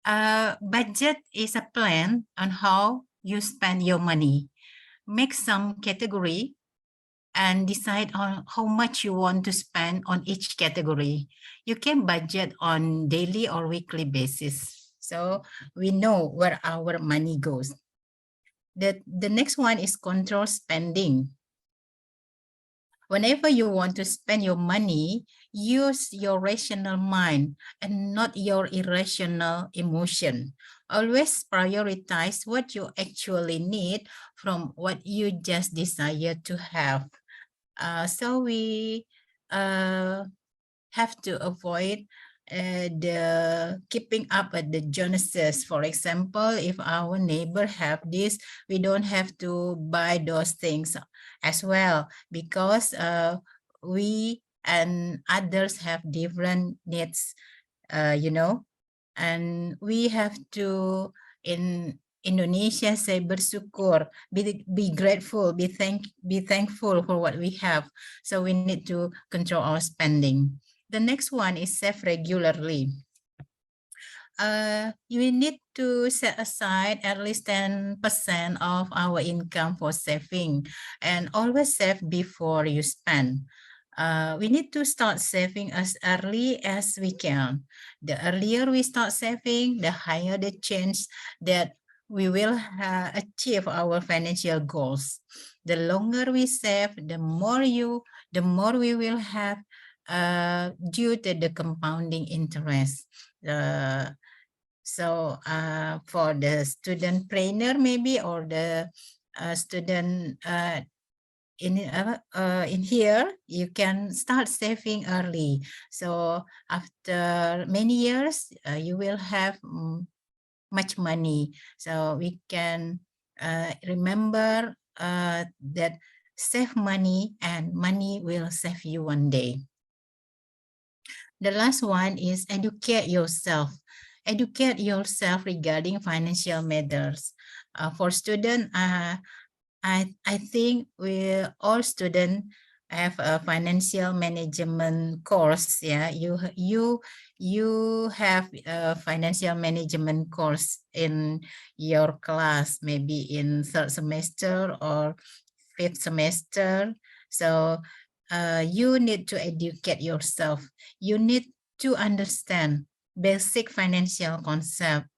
Budget is a plan on how you spend your money. Make some category and decide on how much you want to spend on each category. You can budget on daily or weekly basis. So we know where our money goes. The next one is control spending. Whenever you want to spend your money, use your rational mind and not your irrational emotion. Always prioritize what you actually need from what you just desire to have. So we have to avoid the keeping up at the Joneses. For example, if our neighbor have this, we don't have to buy those things as well, because we and others have different needs, you know, and we have to, in Indonesia, say bersyukur, be grateful, be thankful for what we have. So we need to control our spending. The next one is save regularly. You need to set aside at least 10% of our income for saving, and always save before you spend. We need to start saving as early as we can. The earlier we start saving, the higher the chance that we will achieve our financial goals. The longer we save, the more we will have due to the compounding interest. So for the student planner maybe, or the student in here, you can start saving early. So after many years, you will have much money. So we can remember that save money and money will save you one day. The last one is educate yourself. Educate yourself regarding financial matters. For students, I think we all students have a financial management course. Yeah, you have a financial management course in your class, maybe in 3rd semester or 5th semester. So you need to educate yourself. You need to understand basic financial concepts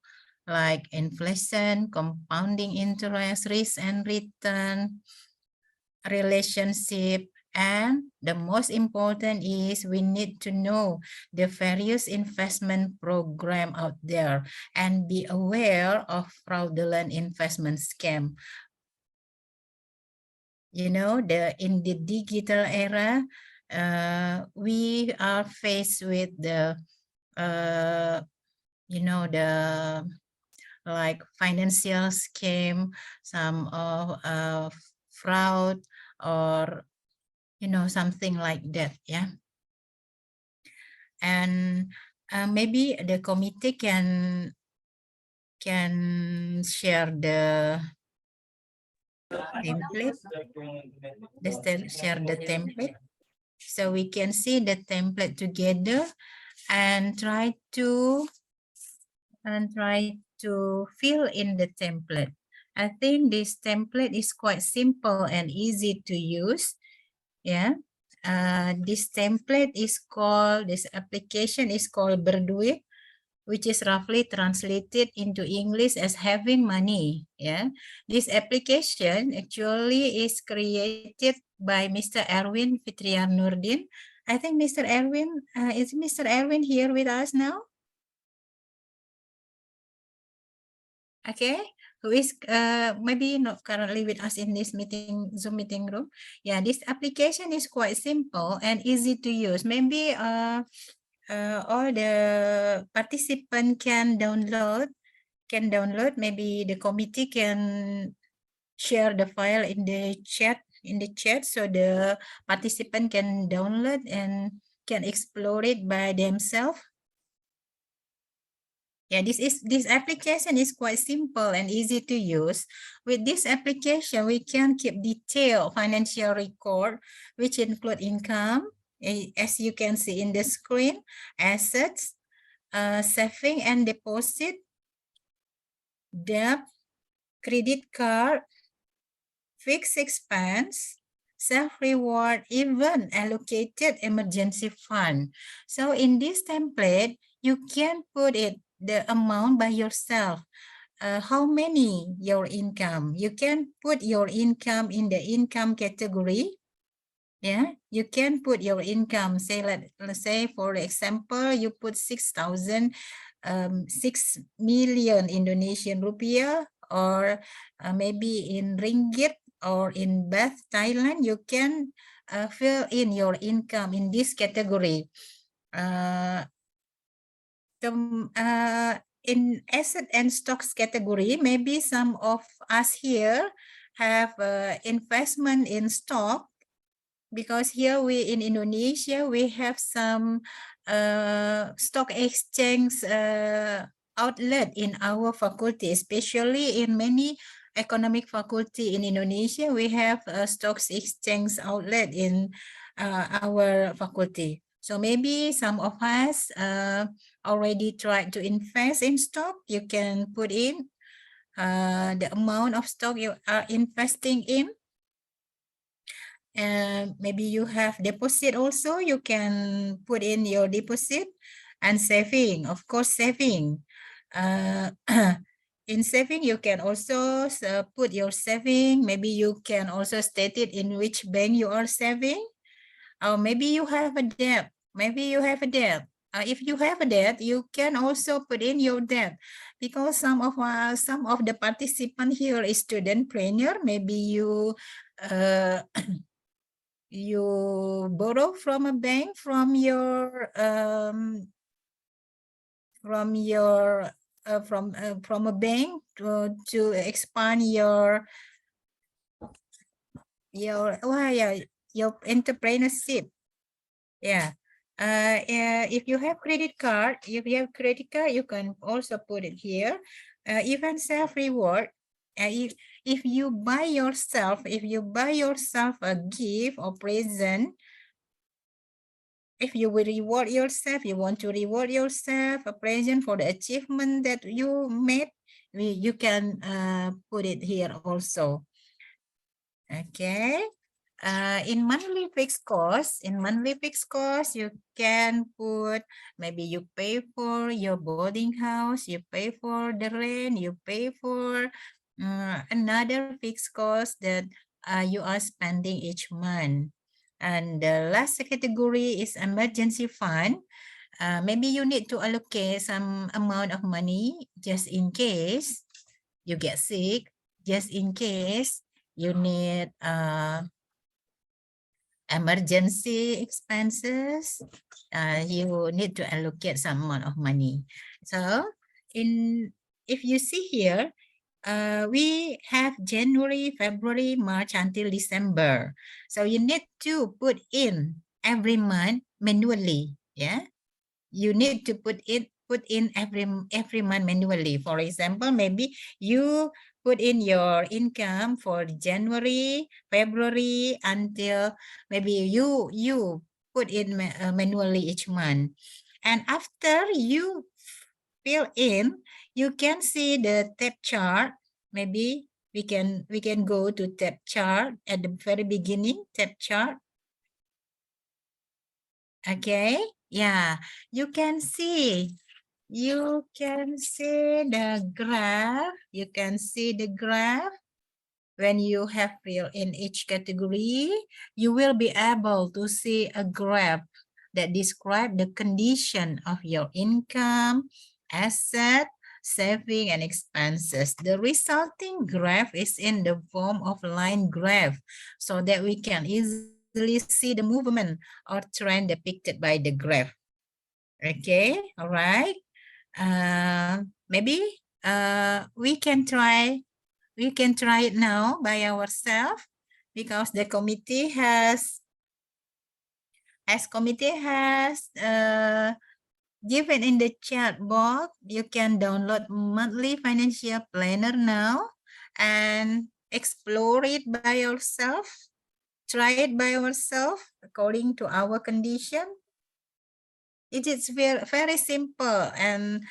like inflation, compounding interest, risk and return, relationship, and the most important is we need to know the various investment program out there and be aware of fraudulent investment scam. You know, in the digital era, we are faced with the, you know, the like financial scam, some of fraud, or, you know, something like that. Yeah. And maybe the committee can share the template. Share the template, so we can see the template together and try to fill in the template. I think this template is quite simple and easy to use. Yeah. This template is called, this application is called Berduit, which is roughly translated into English as having money. Yeah, this application actually is created by Mr. Erwin Fitrian Nurdin. I think Mr. Erwin, is Mr. Erwin here with us now? Okay, who is maybe not currently with us in this meeting, Zoom meeting room. Yeah, this application is quite simple and easy to use. Maybe all the participant can download. Maybe the committee can share the file in the chat so the participant can download and can explore it by themselves. Yeah, this application is quite simple and easy to use. With this application, we can keep detailed financial record, which include income, as you can see in the screen, assets, saving and deposit, debt, credit card, fixed expense, self-reward, even allocated emergency fund. So in this template, you can put it the amount by yourself. How many your income? You can put your income in the income category. Yeah, you can put your income. Say let's say for example, you put 6,000, 6 million Indonesian rupiah, or maybe in ringgit or in Baht, Thailand. You can fill in your income in this category. In asset and stocks category, maybe some of us here have investment in stock, because here in Indonesia, we have some stock exchange outlet in our faculty, especially in many economic faculty in Indonesia. We have a stocks exchange outlet in our faculty. So maybe some of us already tried to invest in stock. You can put in the amount of stock you are investing in. And maybe you have deposit also. You can put in your deposit and saving. Of course, saving. In saving, you can also put your saving. Maybe you can also state it in which bank you are saving. Or maybe you have a debt. Maybe you have a debt. If you have a debt, you can also put in your debt, because some of the participants here is studentpreneur. Maybe you you borrow from a bank from a bank to expand your entrepreneurship. Yeah. If you have credit card, you can also put it here. Even self-reward. If you buy yourself a gift or present, if you will reward yourself, you want to reward yourself a present for the achievement that you made, you can put it here also. Okay. In monthly fixed cost, you can put, maybe you pay for your boarding house, you pay for the rent, you pay for another fixed cost that you are spending each month. And the last category is emergency fund. Maybe you need to allocate some amount of money just in case you get sick, just in case you need emergency expenses. You need to allocate some amount of money. So if you see here, we have January, February, March until December. So you need to put in every month manually. Yeah, you need to put in every month manually. For example, maybe you put in your income for January, February until maybe you put in manually each month. And after you fill in, you can see the tab chart. Maybe we can go to tab chart at the very beginning, tab chart. Okay, yeah, you can see the graph. You can see the graph. When you have filled in each category, you will be able to see a graph that describes the condition of your income, asset, saving, and expenses. The resulting graph is in the form of line graph, so that we can easily see the movement or trend depicted by the graph. Okay, all right. Maybe we can try it now by ourselves, because the committee has given in the chat box. You can download monthly financial planner now and explore it by yourself. Try it by yourself according to our condition. It is very, very simple, and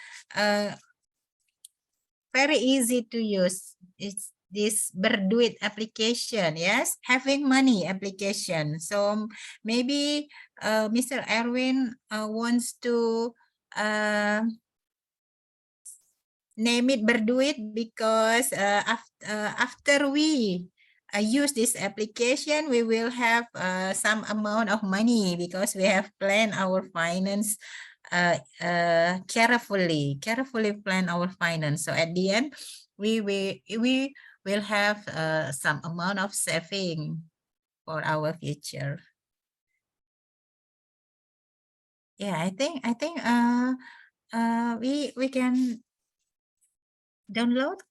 very easy to use. It's this Berduit application, yes, having money application. So maybe Mr. Erwin wants to name it Berduit because after we use this application, we will have some amount of money because we have planned our finance carefully plan our finance. So at the end, we will have some amount of saving for our future. Yeah, I think we can download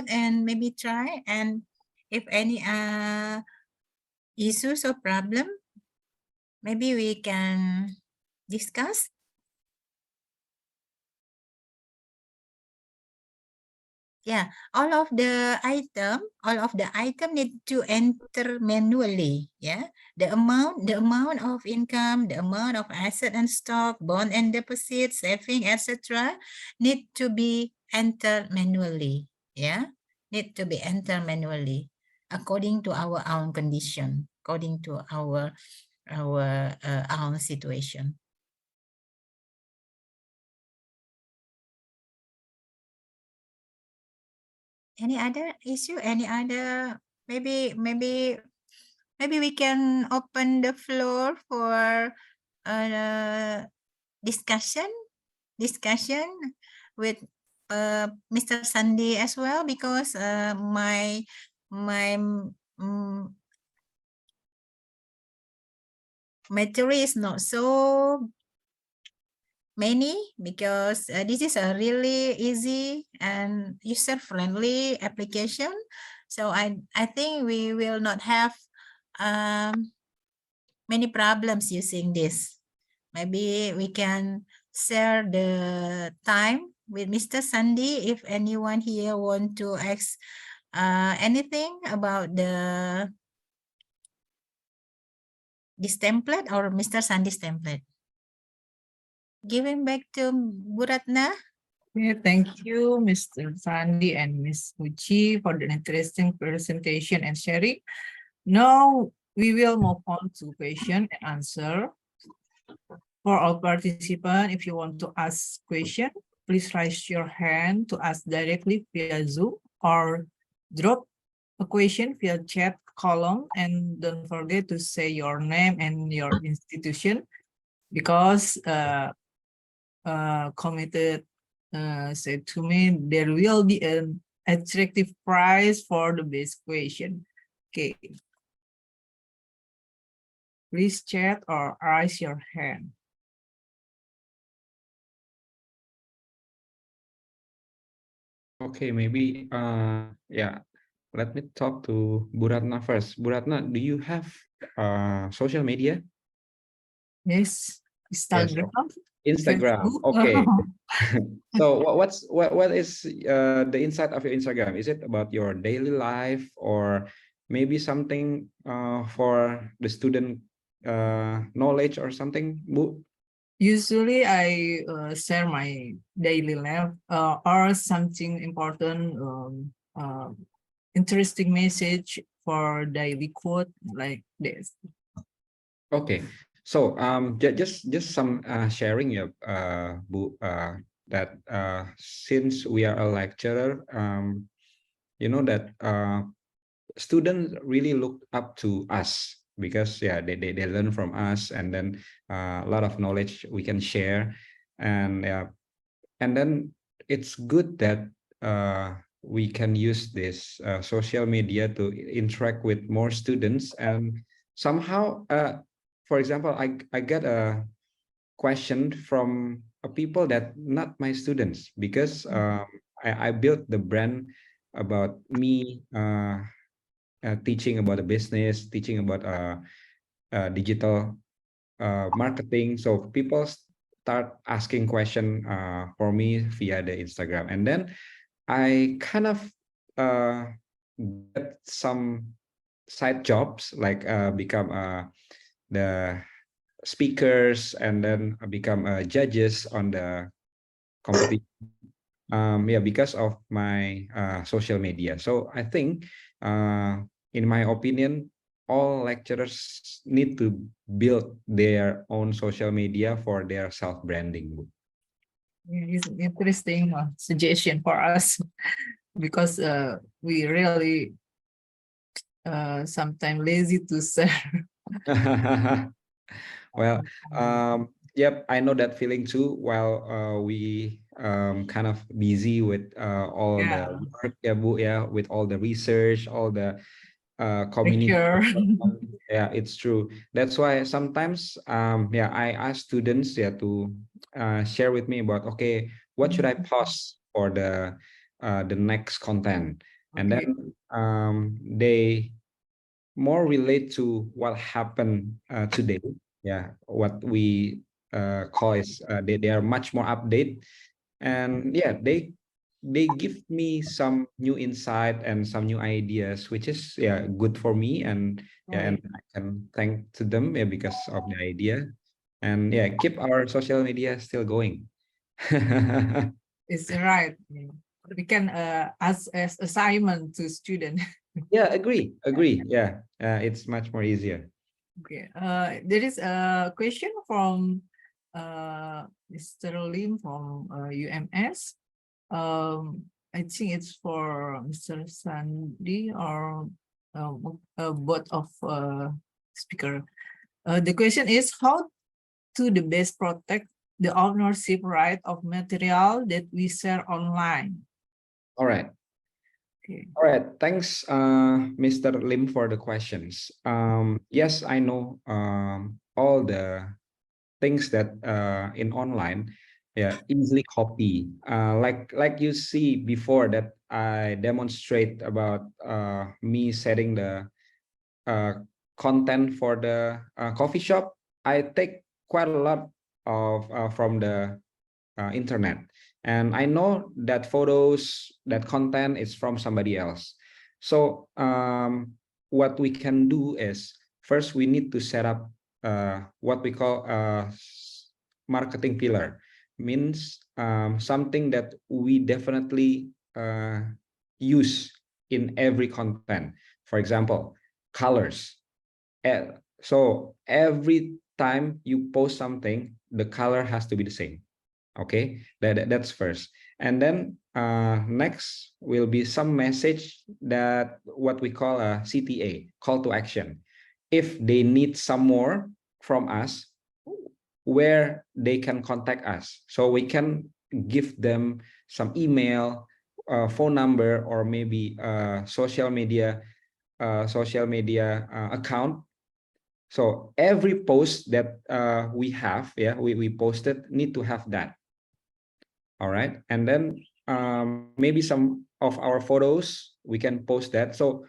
and maybe try, and if any issues or problem, maybe we can discuss. Yeah, all of the item need to enter manually. Yeah, the amount of income, the amount of asset and stock, bond and deposit, saving, etc. need to be entered manually. Yeah, need to be entered manually according to our own condition, according to our own situation. Any other issue? Any other? Maybe we can open the floor for discussion with Mr. Shandy as well, because my material is not so many, because this is a really easy and user-friendly application. So I think we will not have many problems using this. Maybe we can share the time with Mr. Shandy if anyone here want to ask anything about this template or Mr. Shandy's template. Giving back to Bu Ratna. Yeah, thank you, Mr. Shandy and Ms. Uchi, for the interesting presentation and sharing. Now we will move on to question and answer. For all participants, if you want to ask question, please raise your hand to ask directly via Zoom, or drop a question via chat column, and don't forget to say your name and your institution, because committed said to me there will be an attractive prize for the best question. Okay, please chat or raise your hand. Okay, maybe yeah, let me talk to Bu Ratna first. Bu Ratna, do you have social media? Yes, Instagram. Instagram. Facebook. Okay. So what is the insight of your Instagram? Is it about your daily life, or maybe something for the student knowledge or something, Bu? Usually I share my daily life or something important, interesting message for daily quote like this. Okay, so just some sharing, ya, Bu, that since we are a lecturer, you know that students really look up to us, because yeah, they learn from us, and then a lot of knowledge we can share, and then it's good that we can use this social media to interact with more students. And somehow, for example, I get a question from people that not my students, because I built the brand about me teaching about the business, teaching about digital marketing. So people start asking question for me via the Instagram, and then I kind of get some side jobs, like become the speakers, and then become judges on the competition. yeah, because of my social media. So I think, in my opinion, all lecturers need to build their own social media for their self-branding. It's interesting suggestion for us because we really sometimes lazy to share. Well, yep, I know that feeling too. While we kind of busy with all the Yeah. work, yeah, Bu, yeah, with all the research, all the community. Sure. Yeah, it's true. That's why sometimes, yeah, I ask students, yeah, to share with me about, okay, what should I post for the next content, and Okay. then they more relate to what happened today. Yeah, what we call is they are much more update, and yeah, they give me some new insight and some new ideas, which is, yeah, good for me, and yeah, and Right. I can thank to them, yeah, because of the idea, and yeah, keep our social media still going. It's right. We can ask as assignment to student. Yeah, agree. Yeah, it's much more easier. Okay. There is a question from Mr. Lim from UMS. I think it's for Mr. Shandy or both of speaker. The question is how to the best protect the ownership right of material that we share online. All right. Okay. All right, thanks, Mr. Lim, for the questions. Yes, I know all the things that in online, yeah, easily copy. Like you see before that I demonstrate about me setting the content for the coffee shop. I take quite a lot of from the internet, and I know that photos, that content is from somebody else. So what we can do is, first we need to set up what we call a marketing pillar. Means something that we definitely use in every content. For example, colors. So every time you post something, the color has to be the same. Okay, that's first, and then next will be some message, that what we call a CTA, call to action. If they need some more from us, where they can contact us, so we can give them some email, phone number, or maybe social media account. So every post that we have, yeah, we posted, need to have that. All right, and then maybe some of our photos we can post that. So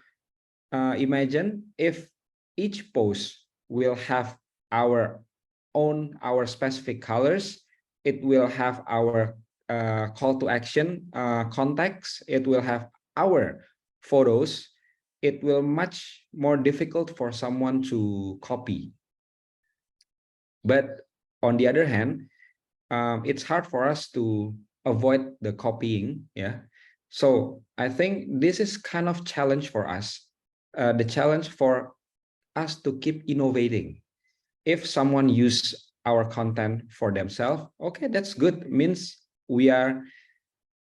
imagine if each post will have our specific colors. It will have our call to action context. It will have our photos. It will much more difficult for someone to copy. But on the other hand, it's hard for us to avoid the copying. Yeah, so I think this is kind of challenge for us, the challenge for us to keep innovating. If someone use our content for themselves, okay, that's good. Means we are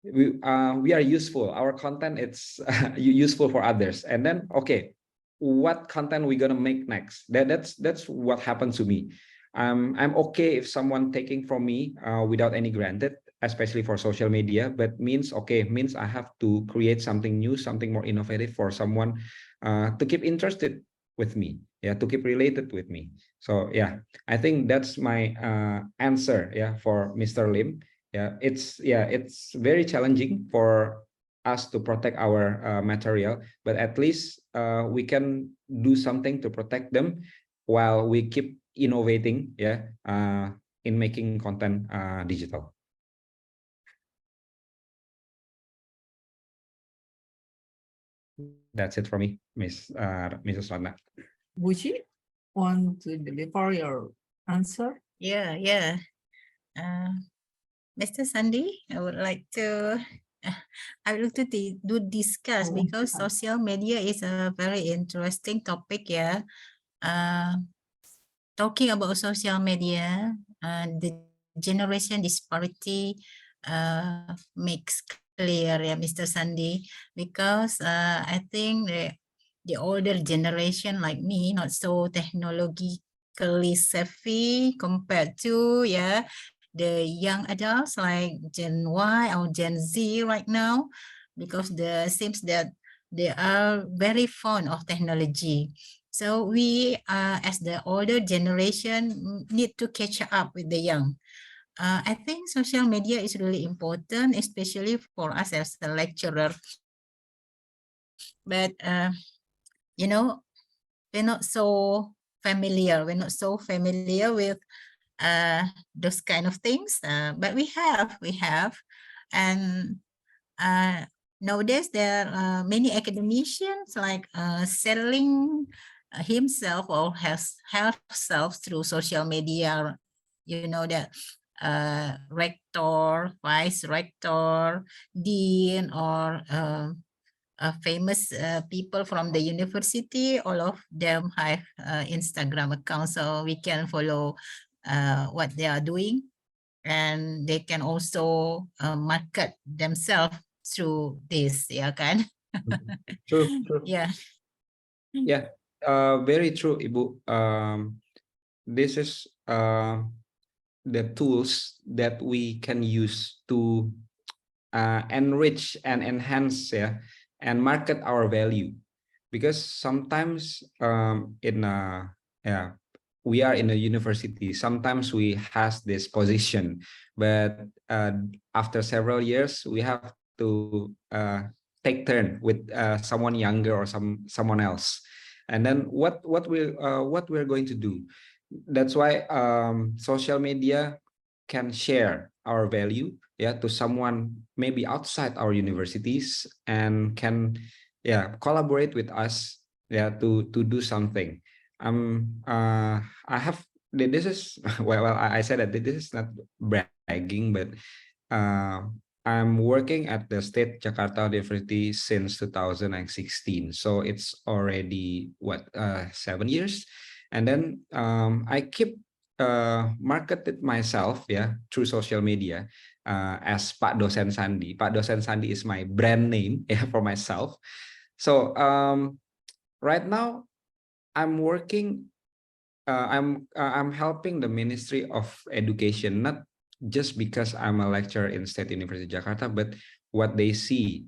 useful. Our content, it's useful for others. And then, okay, what content we gonna make next? That's what happened to me. I'm okay if someone taking from me without any granted, especially for social media, but means I have to create something new, something more innovative for someone to keep interested with me, yeah, to keep related with me. So yeah, I think that's my answer, yeah, for Mr. Lim. Yeah, it's very challenging for us to protect our material, but at least we can do something to protect them while we keep innovating, yeah, in making content digital. That's it for me, Mrs. Ratna. Would you want to deliver your answer? Yeah. Mr. Shandy, I would like to discuss because social media is a very interesting topic. Yeah, talking about social media, the generation disparity makes clear, yeah, Mr. Shandy, because I think the older generation like me not so technologically savvy compared to the young adults like Gen Y or Gen Z right now, because the seems that they are very fond of technology. So we, as the older generation, need to catch up with the young. I think social media is really important, especially for us as a lecturer. But you know, we're not so familiar. We're not so familiar with those kind of things. But we have, and nowadays there are many academicians like selling himself or herself through social media. You know that rector, vice rector, dean, or famous people from the university. All of them have Instagram accounts, so we can follow what they are doing, and they can also market themselves through this, ya kan? True, true. Yeah. Yeah, very true, Ibu. This is the tools that we can use to enrich and enhance, and market our value. Because sometimes we are in a university. Sometimes we has this position, but after several years, we have to take turn with someone younger or someone else. And then what we're going to do? That's why social media can share our value, to someone maybe outside our universities, and can collaborate with us, to do something. I have this is well, I said that this is not bragging, but I'm working at the State Jakarta University since 2016, so it's already 7 years. And then I keep marketed myself through social media as Pak Dosen Shandy. Pak Dosen Shandy is my brand name for myself. So right now I'm working. I'm helping the Ministry of Education, not just because I'm a lecturer in State University Jakarta, but what they see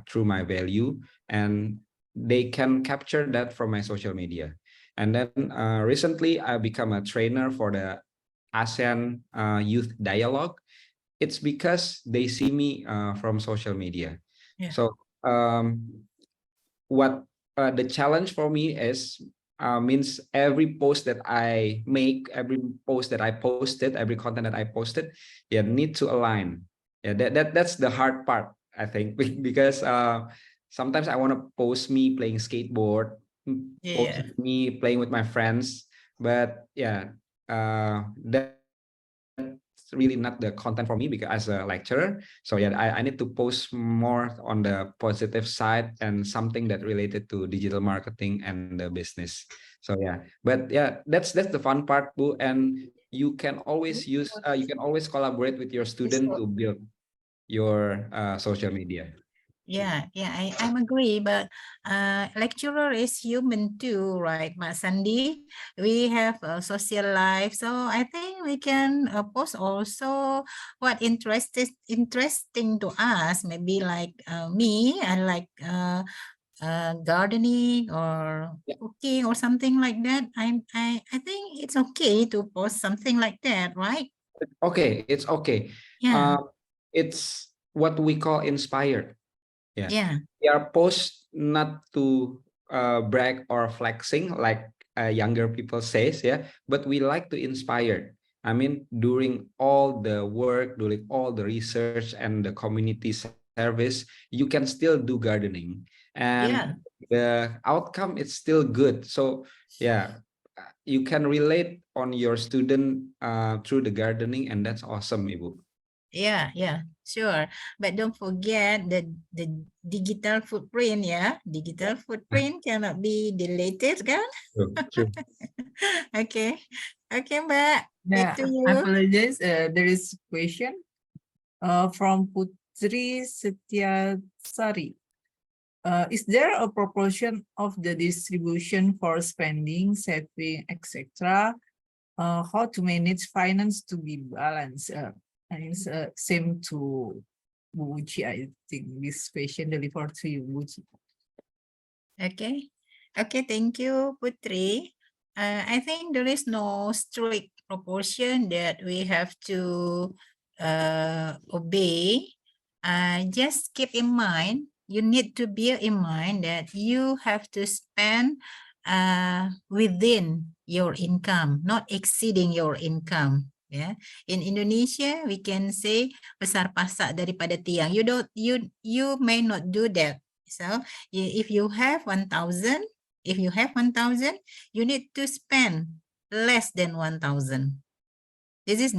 through my value, and they can capture that from my social media. And then recently I become a trainer for the ASEAN Youth Dialogue. It's because they see me from social media. Yeah. So what the challenge for me is means every post that I make, every post that I posted, every content that I posted, need to align. That's the hard part, I think, because sometimes I want to post me playing skateboard, post me playing with my friends, but that's really not the content for me, because as a lecturer. So I need to post more on the positive side and something that related to digital marketing and the business. So but that's the fun part, Bu. And you can always collaborate with your student to build your social media. Yeah, I'm agree, but lecturer is human too, right, Mak Shandy? We have a social life, so I think we can post also what interesting to us. Maybe like me, I like gardening or cooking or something like that. I think it's okay to post something like that, right? Okay, it's okay. Yeah. It's what we call inspired. Yeah. We are post not to brag or flexing like younger people says, but we like to inspire. I mean, during all the work, during all the research and the community service, you can still do gardening, and the outcome is still good. So you can relate on your student through the gardening, and that's awesome, Ibu. Yeah, sure. But don't forget the digital footprint, yeah. Digital footprint cannot be deleted, kan? True. Okay, Mbak. Back Yeah, to I you. apologize. There is a question from Putri Setiasari. Is there a proportion of the distribution for spending, saving, etc.? How to manage finance to be balanced? And it's same to Bu Uci, I think this question delivered to you, Bu Uci. Okay, thank you, Putri. I think there is no strict proportion that we have to obey. Just keep in mind, you need to bear in mind that you have to spend within your income, not exceeding your income. Yeah, in Indonesia, we can say besar pasak daripada tiang. You may not do that. So if you have 1,000, you need to spend less than 1,000. This is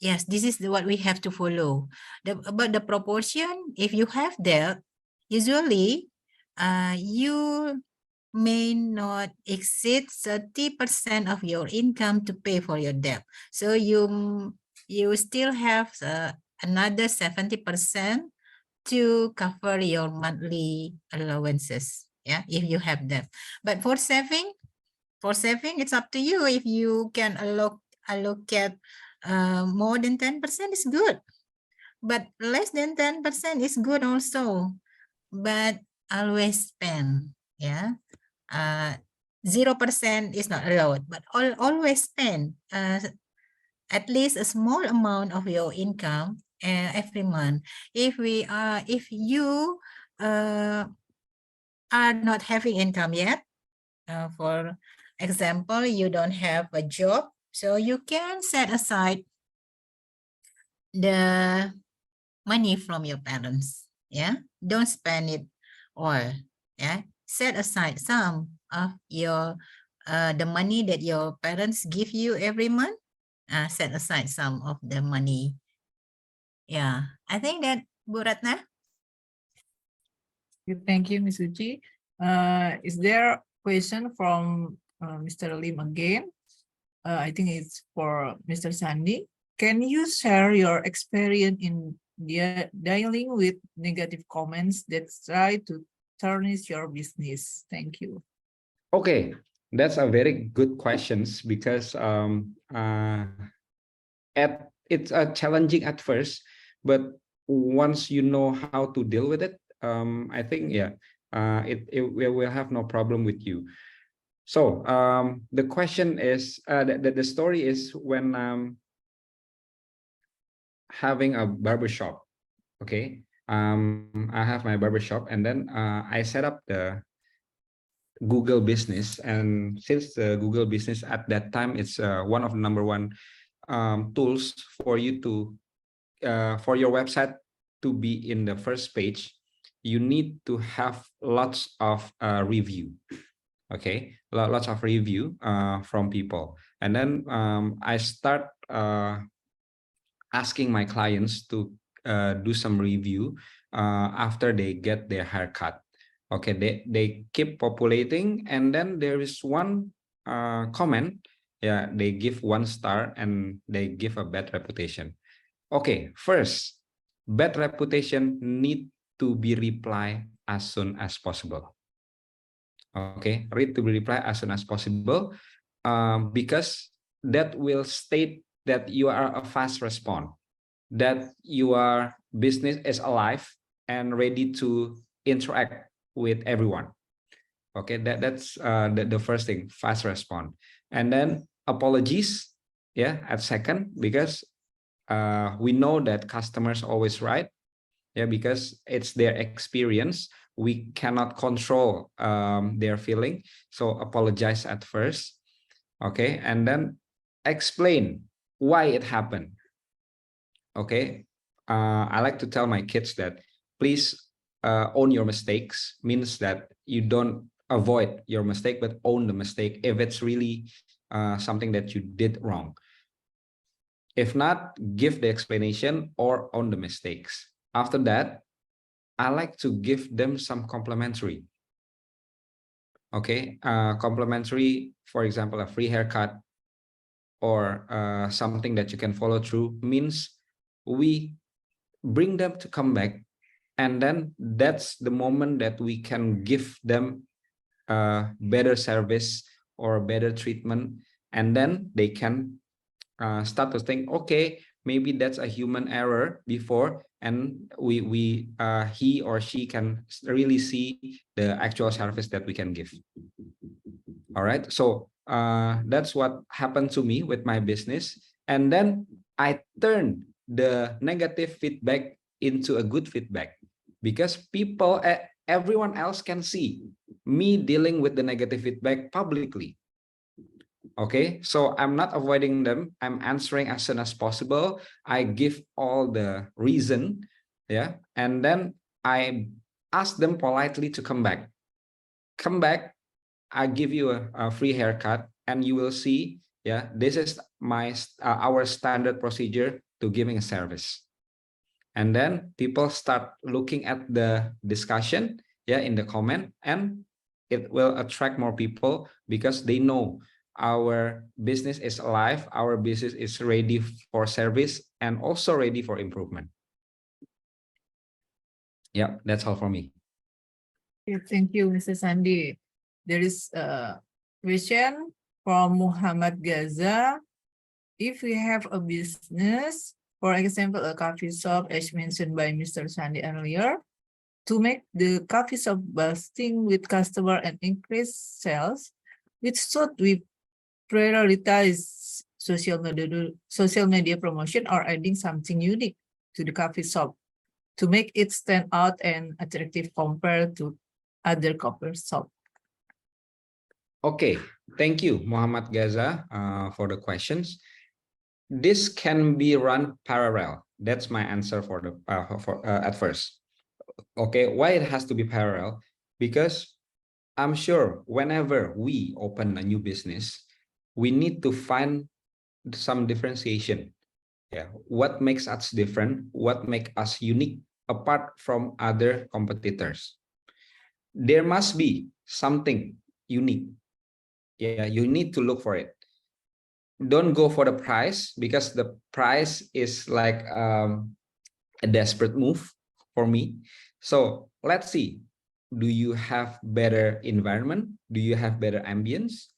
yes, this is what we have to follow. About the proportion, if you have debt, usually you may not exceed 30% of your income to pay for your debt. So you still have another 70% to cover your monthly allowances. Yeah, if you have that. But for saving, it's up to you. If you can allocate more than 10% is good. But less than 10% is good also. But always spend. Yeah. 0% is not allowed, but always spend at least a small amount of your income every month. If you are not having income yet, for example, you don't have a job, so you can set aside the money from your parents. Yeah, don't spend it all. Yeah, set aside some of your the money that your parents give you every month. Set aside some of the money. Yeah, I think that, Bu Ratna. Thank you, Ms. Uci. Is there a question from Mr. Lim again? I think it's for Mr. Shandy. Can you share your experience in dealing with negative comments that try to tarnish your business? Thank you. Okay, that's a very good questions because it's challenging at first, but once you know how to deal with it, I think it will have no problem with you. So the question is the story is when having a barbershop. Okay, I have my barbershop, and then I set up the Google business, and since the Google business at that time it's one of the #1 tools for you to for your website to be in the first page, you need to have lots of review. Okay, lots of review from people, and then I start asking my clients to do some review after they get their haircut. Okay, they keep populating, and then there is one comment. Yeah, they give 1 star and they give a bad reputation. Okay, first, bad reputation need to be replied as soon as possible. Okay, read to be replied as soon as possible, because that will state that you are a fast response, that your business is alive and ready to interact with everyone. Okay, that's the first thing, fast response. And then apologies, yeah, at second, because we know that customers always right. Yeah, because it's their experience. We cannot control their feeling. So apologize at first. Okay, and then explain why it happened. Okay, I like to tell my kids that please own your mistakes, means that you don't avoid your mistake, but own the mistake. If it's really something that you did wrong. If not, give the explanation or own the mistakes. After that, I like to give them some complimentary. Okay, complimentary, for example, a free haircut or something that you can follow through, means we bring them to come back, and then that's the moment that we can give them better service or better treatment, and then they can start to think, okay, maybe that's a human error before, and he or she can really see the actual service that we can give. All right, so that's what happened to me with my business, and then I turned the negative feedback into a good feedback, because people, everyone else can see me dealing with the negative feedback publicly. Okay, so I'm not avoiding them. I'm answering as soon as possible. I give all the reason, yeah, and then I ask them politely to come back. Come back, I give you a free haircut, and you will see, yeah, this is our standard procedure to giving a service. And then people start looking at the discussion, yeah, in the comment, and it will attract more people because they know our business is alive, our business is ready for service and also ready for improvement. Yeah, that's all for me. Thank you, Mr. Shandy. There is a question from Muhammad Gaza. If we have a business, for example, a coffee shop, as mentioned by Mr. Shandy earlier, to make the coffee shop bursting with customer and increase sales, which should we prioritize social media promotion or adding something unique to the coffee shop to make it stand out and attractive compared to other coffee shop? Okay, thank you, Muhammad Gaza, for the questions. This can be run parallel. That's my answer for the at first. Okay, why it has to be parallel? Because I'm sure whenever we open a new business, we need to find some differentiation. Yeah, what makes us different? What makes us unique apart from other competitors? There must be something unique. Yeah, you need to look for it. Don't go for the price, because the price is like a desperate move for me. So let's see, do you have better environment? Do you have better ambience?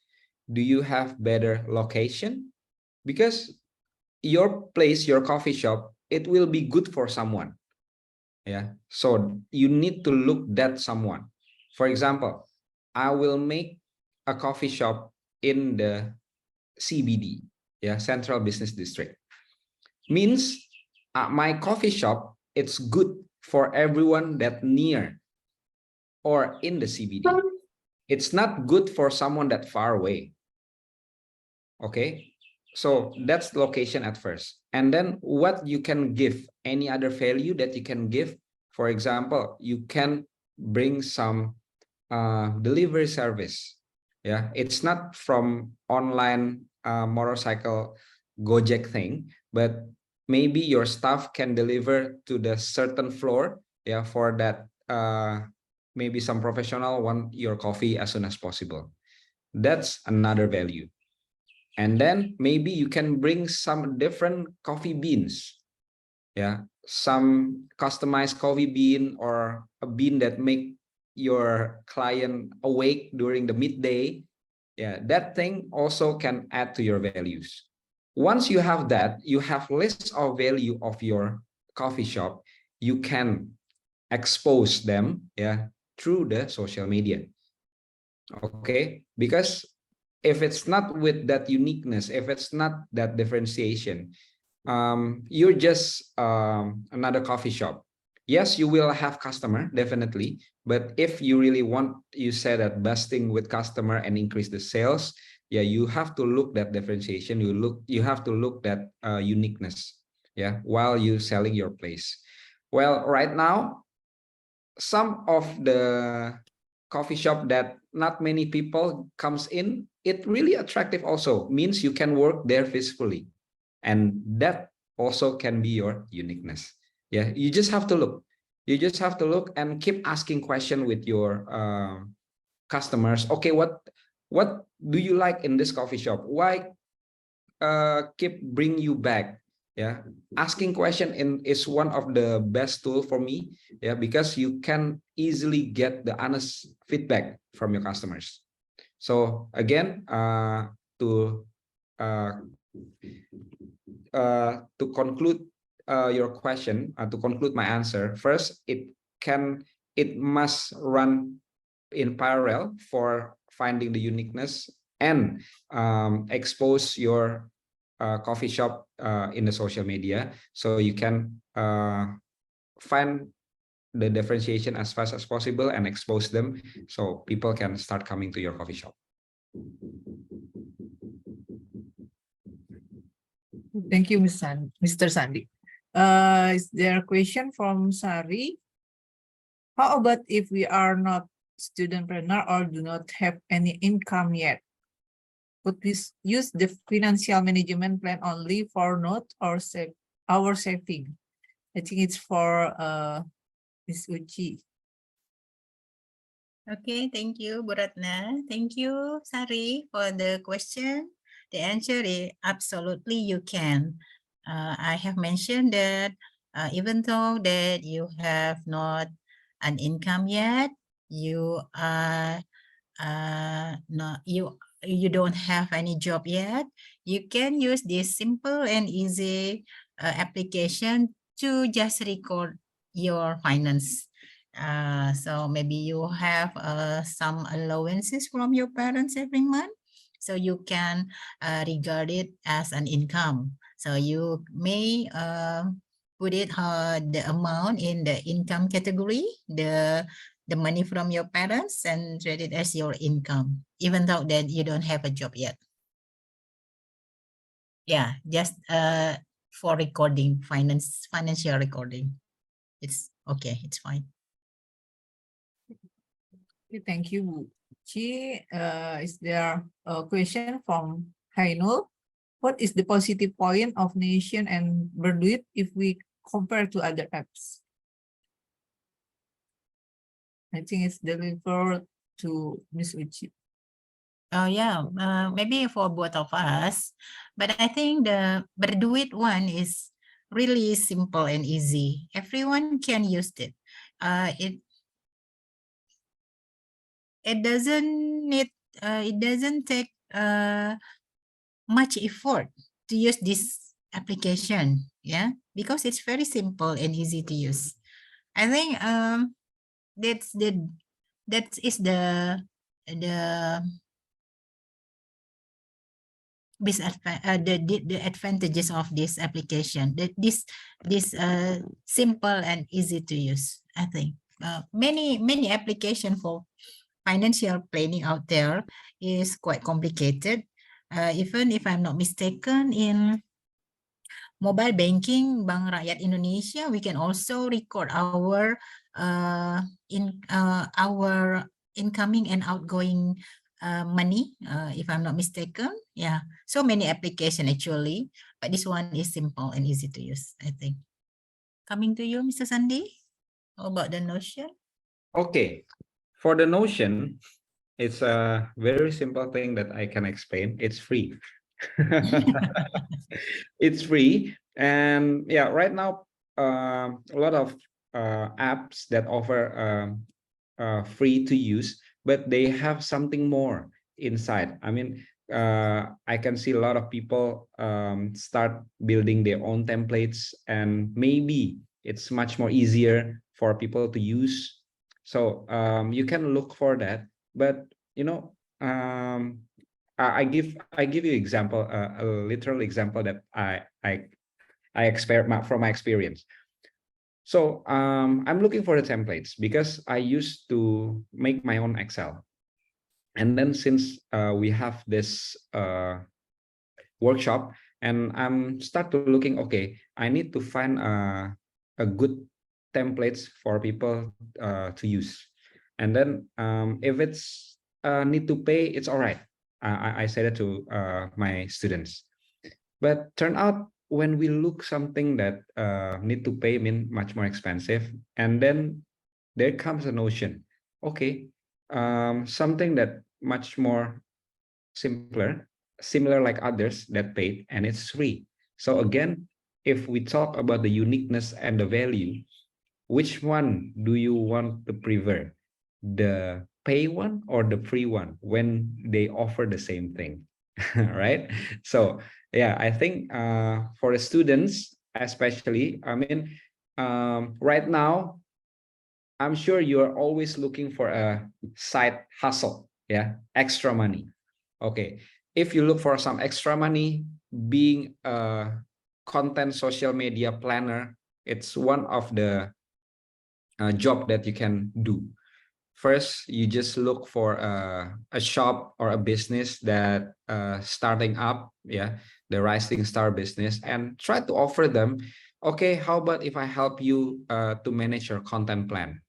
Do you have better location? Because your place, your coffee shop, it will be good for someone. Yeah, so you need to look that someone. For example, I will make a coffee shop in the CBD, yeah, Central Business District. Means my coffee shop, it's good for everyone that near or in the CBD. It's not good for someone that far away. Okay, so that's location at first. And then what you can give, any other value that you can give. For example, you can bring some delivery service. Yeah, it's not from online motorcycle Gojek thing, but maybe your staff can deliver to the certain floor. Yeah, for that maybe some professional want your coffee as soon as possible. That's another value. And then maybe you can bring some different coffee beans. Yeah, some customized coffee bean or a bean that make your client awake during the midday. Yeah, that thing also can add to your values. Once you have that, you have list of value of your coffee shop, you can expose them, yeah, through the social media. Okay, because if it's not with that uniqueness, if it's not that differentiation, you're just another coffee shop. Yes, you will have customer, definitely, but if you really want, you said that busting with customer and increase the sales, yeah, you have to look that differentiation. You have to look that uniqueness, yeah, while you selling your place. Well, right now, some of the coffee shop that not many people comes in, it really attractive also, means you can work there peacefully. And that also can be your uniqueness. Yeah, you just have to look. You just have to look and keep asking question with your customers. Okay, what do you like in this coffee shop? Why keep bring you back? Yeah, asking question is one of the best tool for me. Yeah, because you can easily get the honest feedback from your customers. So again, to conclude your question, to conclude my answer, first, it must run in parallel for finding the uniqueness and expose your coffee shop in the social media, so you can find the differentiation as fast as possible and expose them so people can start coming to your coffee shop. Thank you, Mr. Shandy. Is there a question from Sari? How about if we are not studentpreneur or do not have any income yet? Could we use the financial management plan only for not or save our saving? I think it's for Ms. Uchi. Okay, thank you, Bu Ratna. Thank you, Sari, for the question. The answer is absolutely you can. I have mentioned that even though that you have not an income yet, you are not you don't have any job yet, you can use this simple and easy application to just record your finance. So maybe you have some allowances from your parents every month, so you can regard it as an income. So you may put it the amount in the income category, the money from your parents, and treat it as your income, even though that you don't have a job yet. Yeah, just for recording, financial recording. It's okay, it's fine. Okay, thank you, Chi. Is there a question from Hainul? What is the positive point of Nation and Berduit if we compare to other apps? I think it's delivered to Ms. Uchi. Oh yeah, maybe for both of us, but I think the Berduit one is really simple and easy. Everyone can use it. It doesn't take much effort to use this application, yeah, because it's very simple and easy to use. I think that is the the advantages of this application, that this simple and easy to use. I think many application for financial planning out there is quite complicated. Even if I'm not mistaken, in mobile banking Bank Rakyat Indonesia, we can also record our our incoming and outgoing money, if I'm not mistaken. Yeah, so many applications actually, but this one is simple and easy to use, I think. Coming to you, Mr. Shandy, how about the Notion? Okay, for the Notion, it's a very simple thing that I can explain. It's free. It's free, and yeah, right now a lot of apps that offer free to use, but they have something more inside. I mean, I can see a lot of people start building their own templates, and maybe it's much more easier for people to use. So you can look for that, but you know, I give you example, a literal example that I experiment from my experience. So I'm looking for the templates because I used to make my own Excel, and then since we have this workshop, and I'm start to looking, okay, I need to find a good templates for people to use. And then if it's need to pay, it's all right. I say that to my students. But turn out when we look something that need to pay mean much more expensive, and then there comes a notion, okay, something that much more simpler, similar like others that paid, and it's free. So again, if we talk about the uniqueness and the value, which one do you want to prefer? The pay one or the free one when they offer the same thing, right? So yeah, I think for the students, especially, I mean, right now, I'm sure you're always looking for a side hustle, yeah, extra money. Okay, if you look for some extra money, being a content social media planner, it's one of the job that you can do. First, you just look for a shop or a business that starting up, yeah, the rising star business, and try to offer them, okay, how about if I help you to manage your content plan?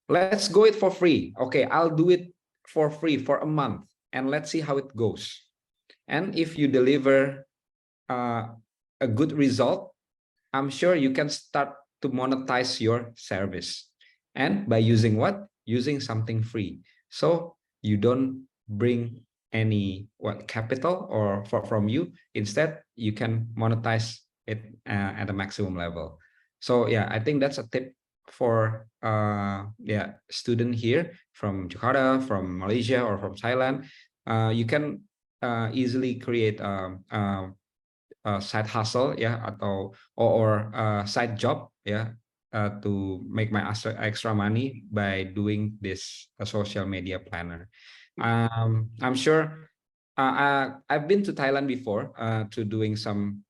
Let's go it for free. Okay, I'll do it for free for a month, and let's see how it goes. And if you deliver a good result, I'm sure you can start to monetize your service. And by using what? Using something free. So you don't bring any capital or from you. Instead, you can monetize it at a maximum level. So yeah, I think that's a tip for student here from Jakarta, from Malaysia, or from Thailand. You can easily create side hustle, yeah, atau or side job, yeah, to make my extra money by doing this social media planner. I'm sure I've been to Thailand before to doing some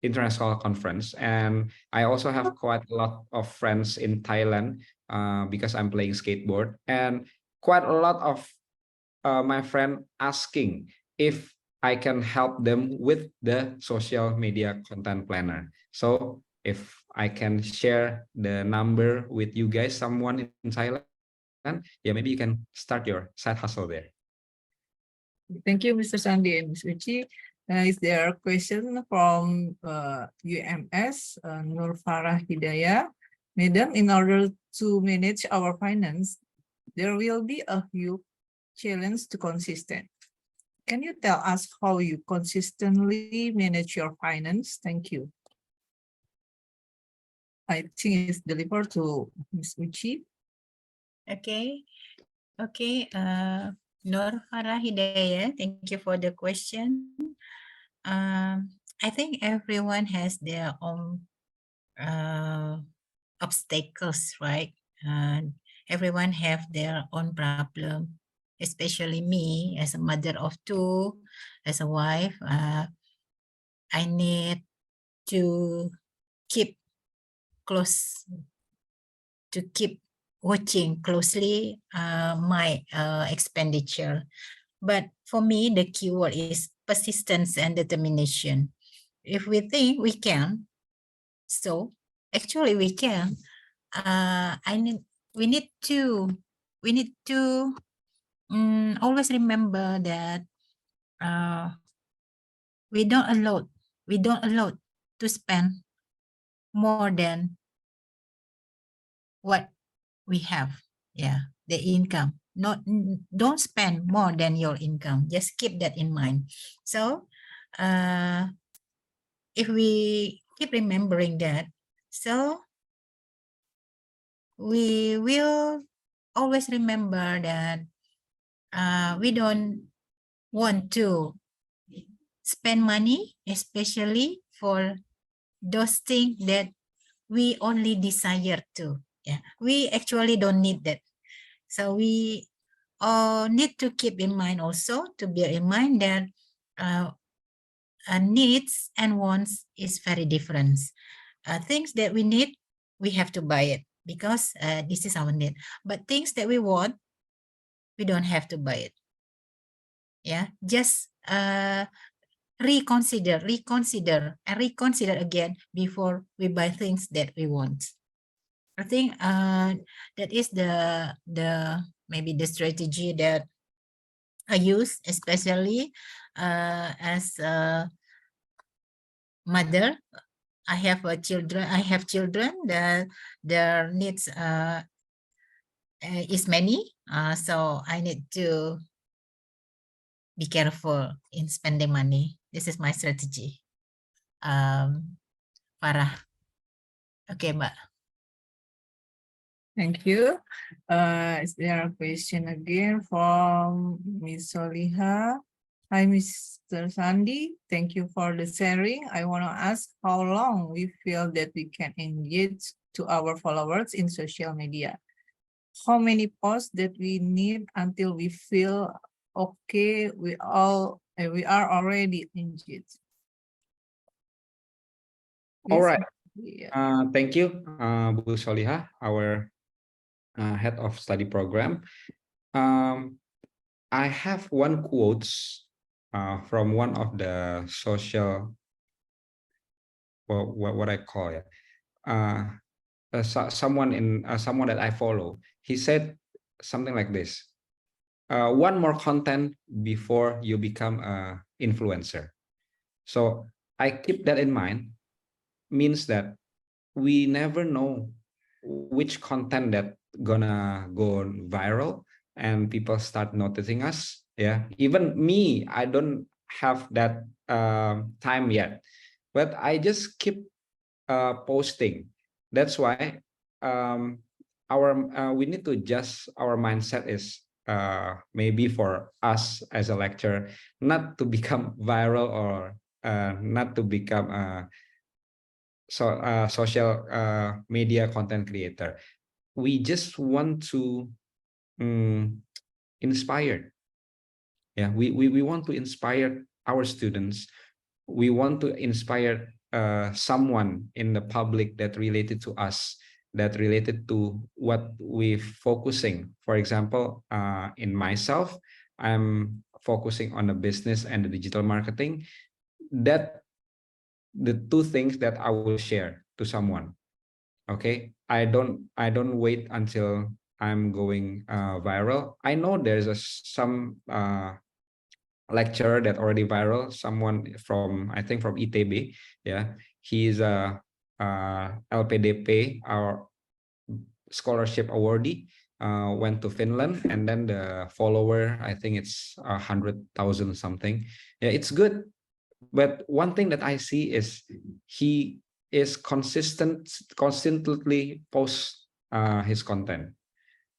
international conference, and I also have quite a lot of friends in Thailand because I'm playing skateboard, and quite a lot of my friend asking if I can help them with the social media content planner. So if I can share the number with you guys, someone in Thailand, yeah, maybe you can start your side hustle there. Thank you, Mr. Shandy and Ms. Uchi. Is there a question from UMS, Nur Farah Hidayah? Madam, in order to manage our finance, there will be a huge challenge to consistent. Can you tell us how you consistently manage your finance? Thank you. I think it's delivered to Ms. Uchi. Okay. Nur Farah Hidayah, thank you for the question. I think everyone has their own obstacles, right? Everyone have their own problem, especially me as a mother of two, as a wife. I need to keep watching closely my expenditure. But for me, the keyword is persistence and determination. If we think we can, so actually we can. We need to always remember that we don't allow to spend more than what we have. Yeah, the income. Don't spend more than your income. Just keep that in mind. So if we keep remembering that, so we will always remember that we don't want to spend money, especially for those things that we only desire to. Yeah, we actually don't need that. So we need to keep in mind also, to bear in mind that needs and wants is very different. Things that we need, we have to buy it because this is our need. But things that we want, we don't have to buy it. Yeah, just reconsider again before we buy things that we want. I think that is the maybe the strategy that I use, especially as a mother. I have children that their needs is many, so I need to be careful in spending money. This is my strategy. Farah. Okay, Mbak. Thank you. Is there a question again from Ms. Soliha? Hi, Mr. Shandy. Thank you for the sharing. I want to ask how long we feel that we can engage to our followers in social media. How many posts that we need until we feel okay, we are already engaged. All right. Yeah. Thank you, Bu Soliha, our head of study program. I have one quotes from one of the social, what I call it, someone that I follow. He said something like this: one more content before you become an influencer. So I keep that in mind. Means that we never know which content that gonna go viral and people start noticing us. Yeah, even me, I don't have that time yet, but I just keep posting. That's why we need to adjust our mindset is maybe for us as a lecturer not to become viral or not to become social media content creator. We just want to inspire. Yeah, we want to inspire our students. We want to inspire someone in the public that related to us, that related to what we're focusing. For example, in myself, I'm focusing on the business and the digital marketing. That the two things that I will share to someone. Okay, I don't wait until I'm going viral. I know there's some lecturer that already viral, someone from, I think from ITB. Yeah, he's a LPDP, our scholarship awardee, went to Finland, and then the follower, I think it's 100,000 something. Yeah, it's good. But one thing that I see is he is consistently post his content.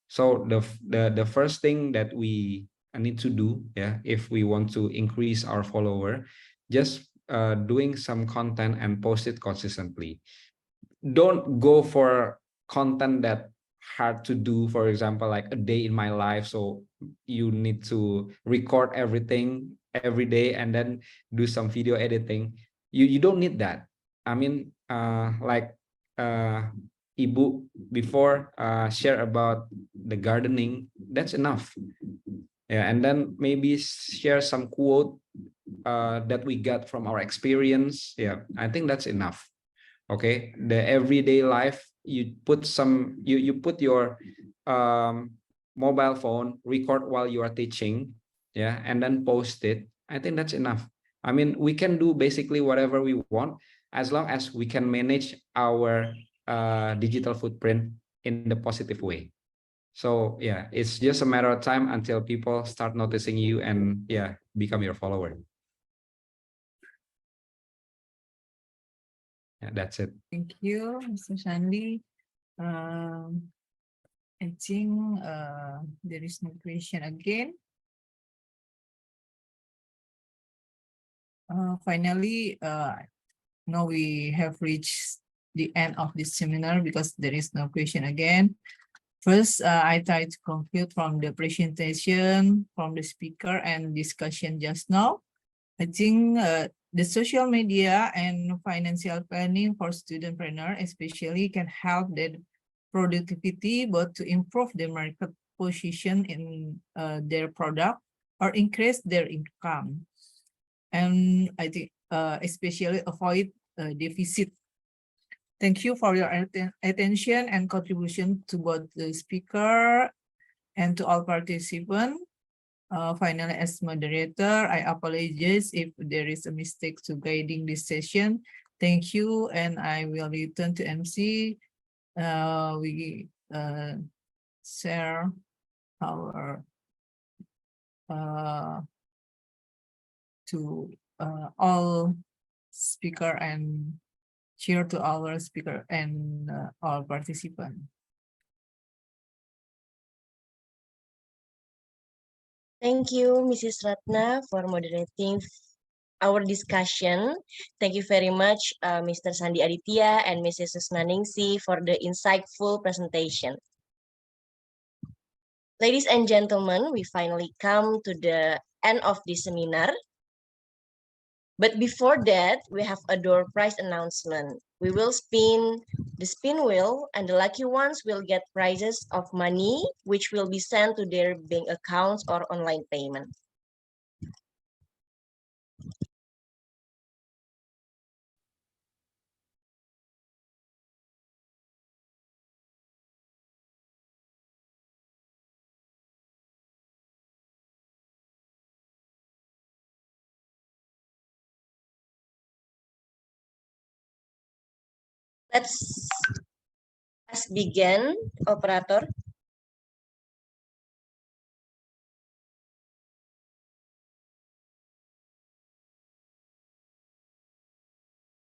So the first thing that we need to do, yeah, if we want to increase our follower, just doing some content and post it consistently. Don't go for content that hard to do, for example, like a day in my life, so you need to record everything every day and then do some video editing. You don't need that. I mean, like Ibu before share about the gardening, that's enough. Yeah, and then maybe share some quote that we got from our experience. Yeah, I think that's enough. Okay, the everyday life, you put some, you put your mobile phone, record while you are teaching, yeah, and then post it. I think that's enough. I mean, we can do basically whatever we want as long as we can manage our digital footprint in the positive way. So yeah, it's just a matter of time until people start noticing you and yeah, become your follower. Yeah, that's it. Thank you, Mr. Shandy. I think there is no question again. Finally, now we have reached the end of this seminar because there is no question again. First, I try to conclude from the presentation, from the speaker and discussion just now. I think the social media and financial planning for studentpreneur especially can help their productivity, both to improve their market position in their product or increase their income. And I think especially avoid deficit Thank you for your attention and contribution to both the speaker and to all participants. Finally, as moderator, I apologize if there is a mistake to guiding this session. Thank you, and I will return to MC. We share our to all speaker and share to our speaker and all participants. Thank you, Mrs. Ratna, for moderating our discussion. Thank you very much, Mr. Shandy Aditya and Mrs. Susnaningsih for the insightful presentation. Ladies and gentlemen, we finally come to the end of this seminar. But before that, we have a door prize announcement. We will spin the spin wheel, and the lucky ones will get prizes of money, which will be sent to their bank accounts or online payment. Let's begin, operator.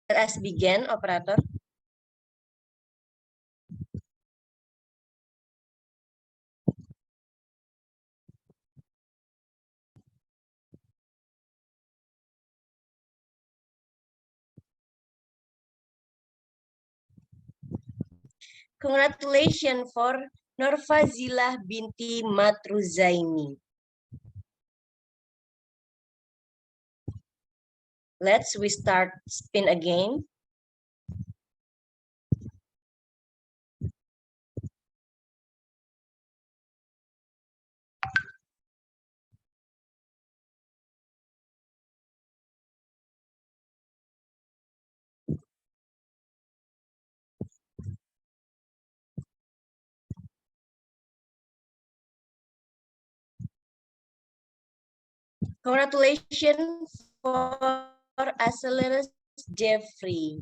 Let us begin, operator. Congratulations for Norfazilah binti Matruzaini. We start spin again. Congratulations for Acceleris Jeffrey.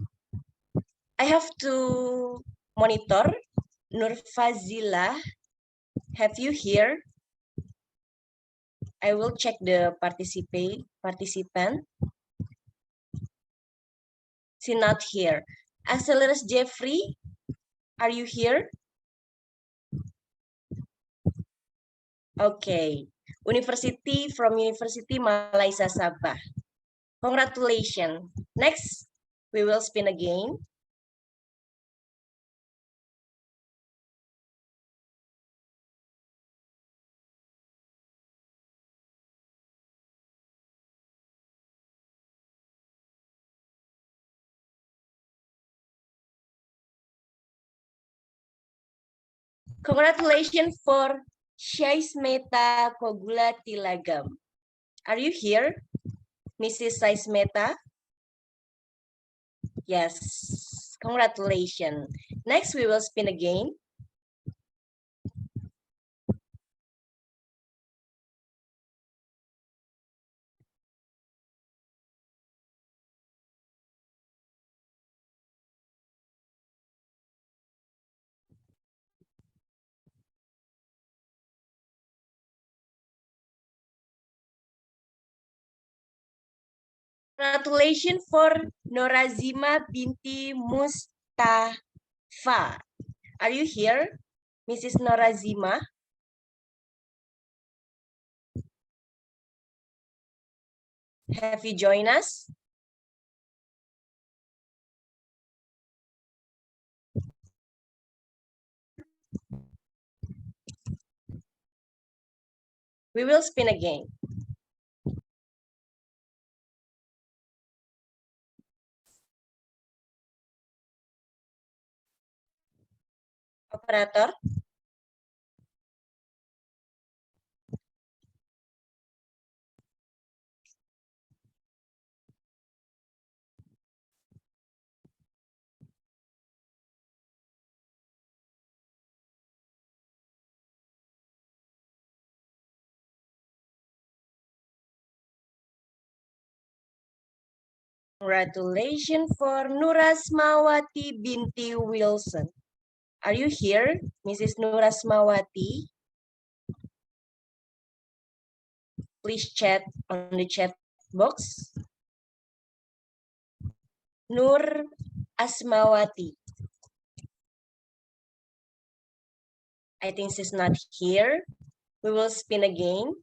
I have to monitor Nurfazilah. Have you here? I will check the participant. She not here. Acceleris Jeffrey, are you here? Okay. From University Malaysia Sabah. Congratulations. Next, we will spin again. Congratulations for Shaismeta Kogula Tilagam. Are you here, Mrs. Shaismeta? Yes, congratulations. Next, we will spin again. Congratulations for Norazima binti Mustafa. Are you here, Mrs. Norazima? Have you joined us? We will spin again. Operator. Congratulations for Nurasmawati binti Wilson. Are you here, Mrs. Nurasmawati? Please chat on the chat box. Nur Asmawati. I think she's not here. We will spin again.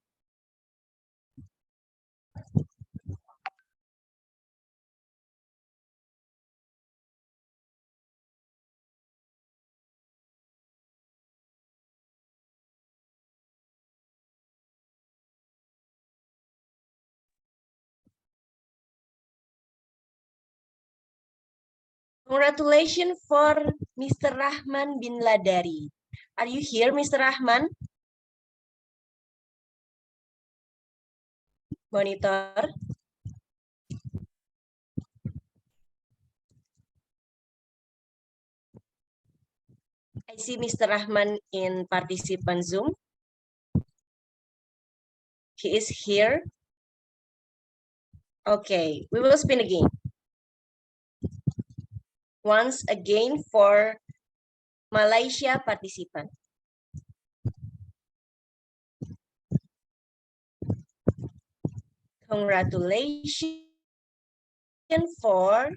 Congratulations for Mr. Rahman bin Ladari. Are you here, Mr. Rahman? Monitor. I see Mr. Rahman in participant Zoom. He is here. Okay, we will spin again. Once again for Malaysia participant. Congratulations for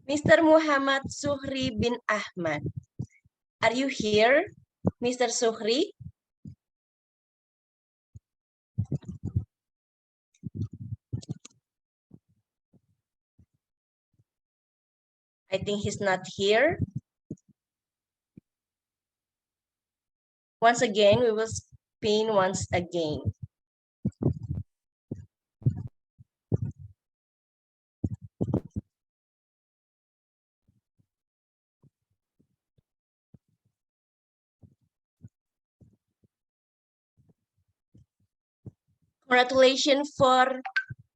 Mr. Muhammad Suhri bin Ahmad. Are you here, Mr. Suhri? I think he's not here. Once again, we will spin once again. Congratulations for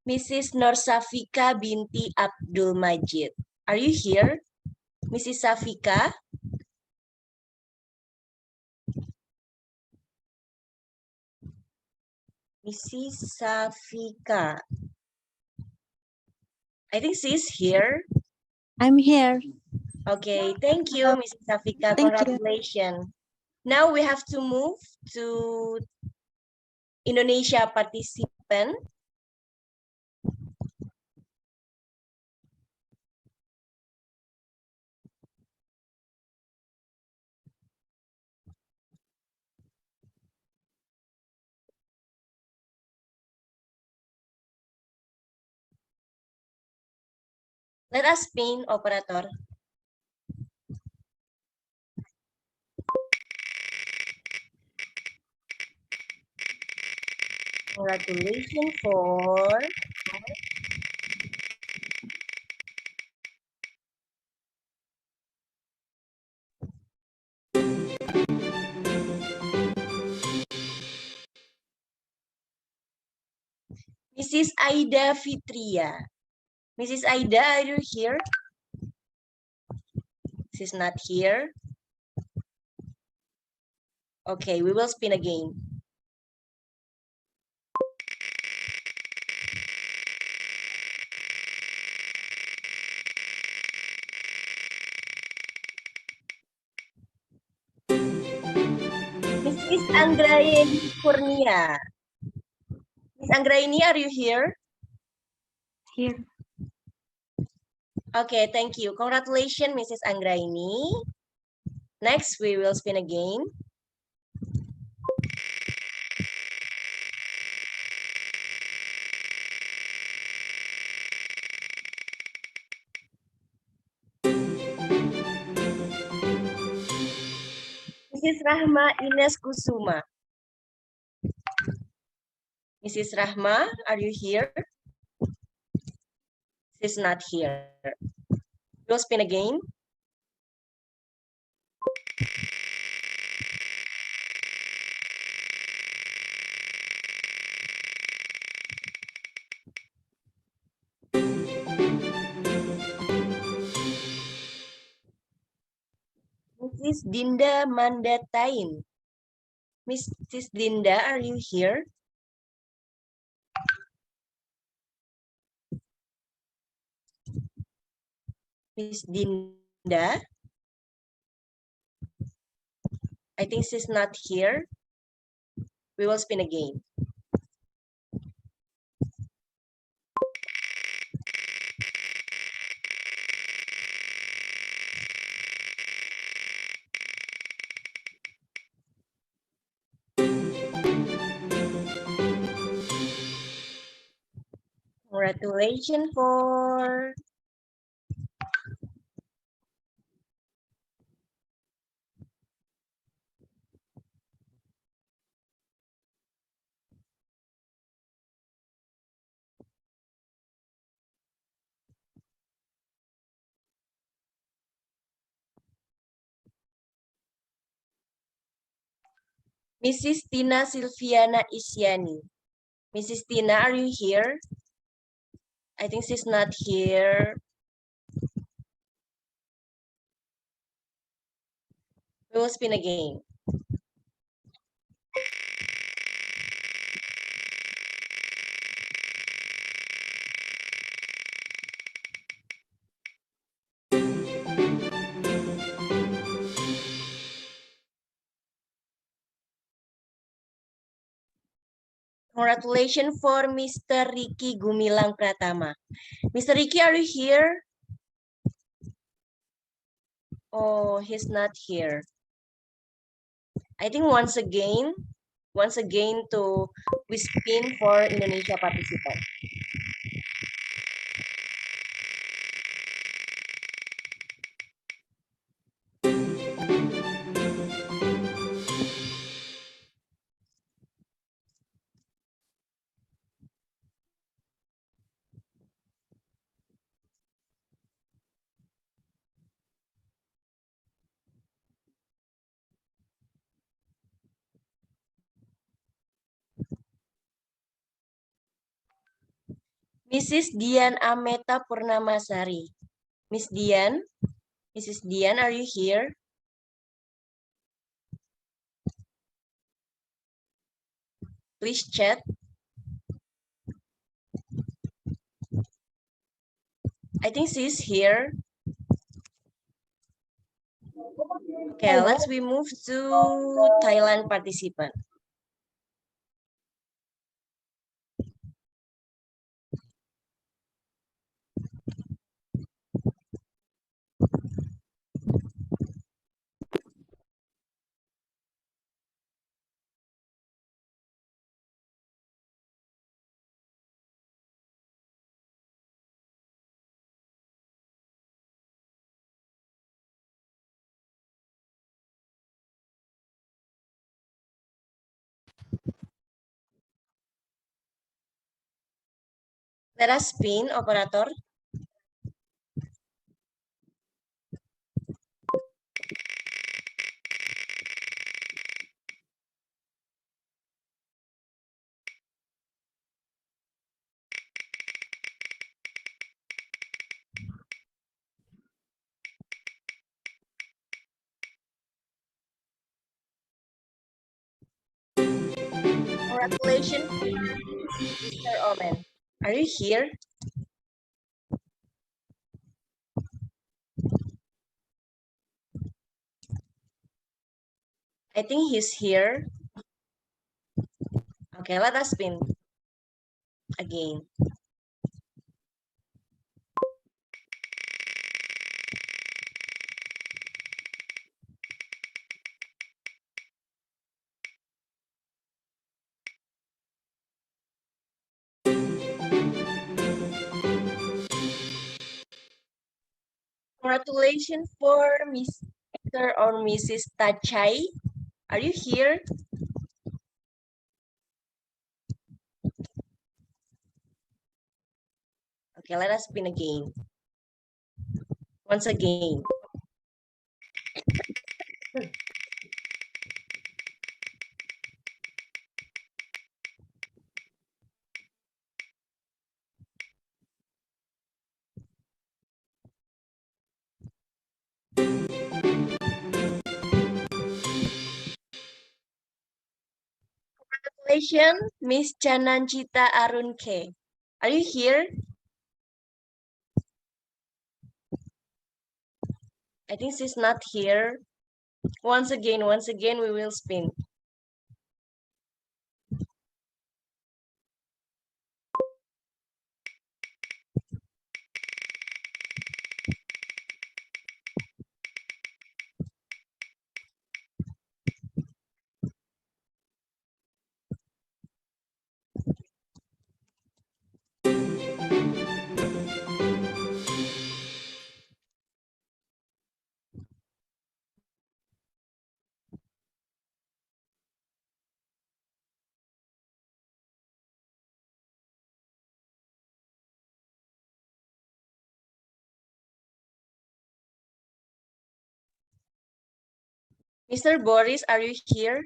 Mrs. Norsafika binti Abdul Majid. Are you here, Mrs. Safika? Mrs. Safika. I think she's here. I'm here. Okay, thank you, Mrs. Safika. Thank you. Congratulations. Now we have to move to Indonesia participant. Let us spin, operator. Congratulations for Mrs. Aida Fitria. Mrs. Aida, are you here? She's not here. Okay, we will spin again. Mrs. Anggraini Kurnia. Miss Anggraini, are you here? Here. Okay, thank you. Congratulations, Mrs. Anggraini. Next, we will spin again. Mrs. Rahma Ines Kusuma. Mrs. Rahma, are you here? She's not here. We'll spin again. Mrs. Dinda Mandatain. Mrs. Dinda, are you here? Miss Dinda? I think she's not here. We will spin again. Congratulations for Mrs. Tina Silviana Isyani. Mrs. Tina, are you here? I think she's not here. We will spin again. Congratulations for Mr. Ricky Gumilang Pratama. Mr. Ricky, are you here? Oh, he's not here. I think once again to we spin for Indonesia participant. Mrs. Dian Ameta Purnamasari. Miss Dian, Mrs. Dian, are you here? Please chat. I think she's here. Okay, we move to Thailand participant. Let us spin, operator. Congratulations, Mr. Omen. Are you here? I think he's here. Okay, let us spin again. Congratulations for Mr. or Mrs. Tachai. Are you here? Okay, let us spin again. Once again. congratulations, Miss Chananchita Arunke. Are you here? I think she's not here. Once again, we will spin. Mr. Boris, are you here?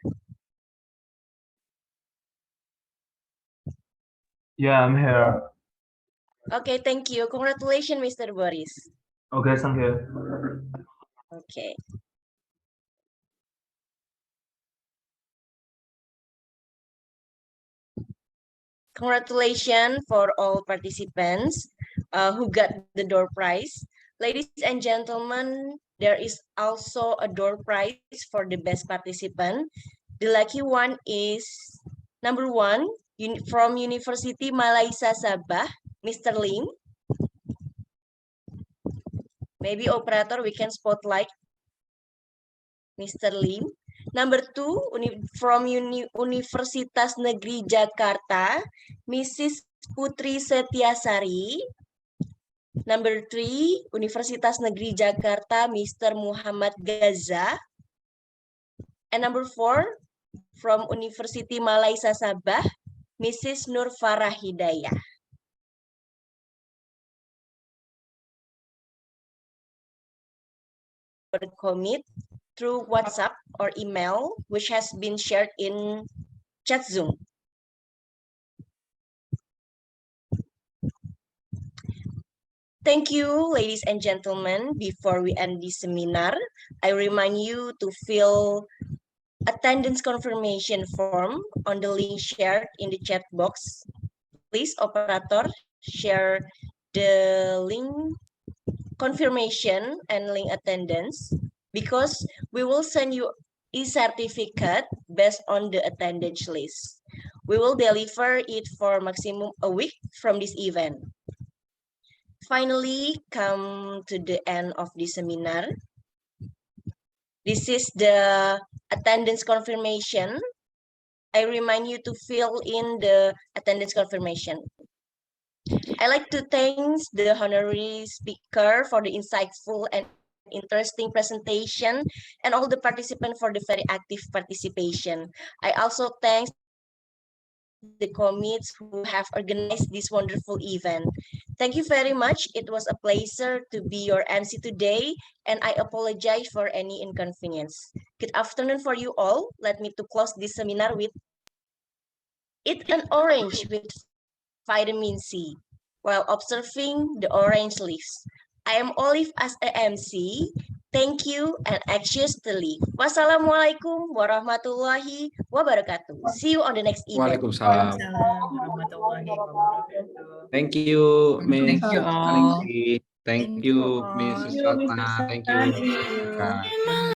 Yeah, I'm here. Okay, thank you. Congratulations, Mr. Boris. Okay, thank you. Okay. Congratulations for all participants who got the door prize. Ladies and gentlemen, there is also a door prize for the best participant. The lucky one is number 1 from University Malaysia Sabah, Mr. Lim. Maybe operator, we can spotlight Mr. Lim. Number 2 from Universitas Negeri Jakarta, Mrs. Putri Setiasari. Number 3, Universitas Negeri Jakarta, Mr. Muhammad Gaza. And number 4, from University Malaysia Sabah, Mrs. Nur Farah Hidayah. Commit through WhatsApp or email, which has been shared in chat Zoom. Thank you, ladies and gentlemen. Before we end this seminar, I remind you to fill attendance confirmation form on the link shared in the chat box. Please, operator, share the link confirmation and link attendance, because we will send you e-certificate based on the attendance list. We will deliver it for maximum a week from this event. Finally, come to the end of the seminar. This is the attendance confirmation. I remind you to fill in the attendance confirmation. I like to thank the honorary speaker for the insightful and interesting presentation, and all the participants for the very active participation. I also thank the committees who have organized this wonderful event. Thank you very much. It was a pleasure to be your MC today, and I apologize for any inconvenience. Good afternoon for you all. Let me to close this seminar with eat an orange with vitamin C while observing the orange leaves. I am Olive as a MC. Thank you and excuse the leave. Wassalamualaikum warahmatullahi wabarakatuh. See you on the next event. Waalaikumsalam. Warahmatullahi wabarakatuh. Thank you, Miss Thank you all. Susnaningsih. Thank Thank you, you all. Mrs. Ratna. Thank you, Thank you. Kak.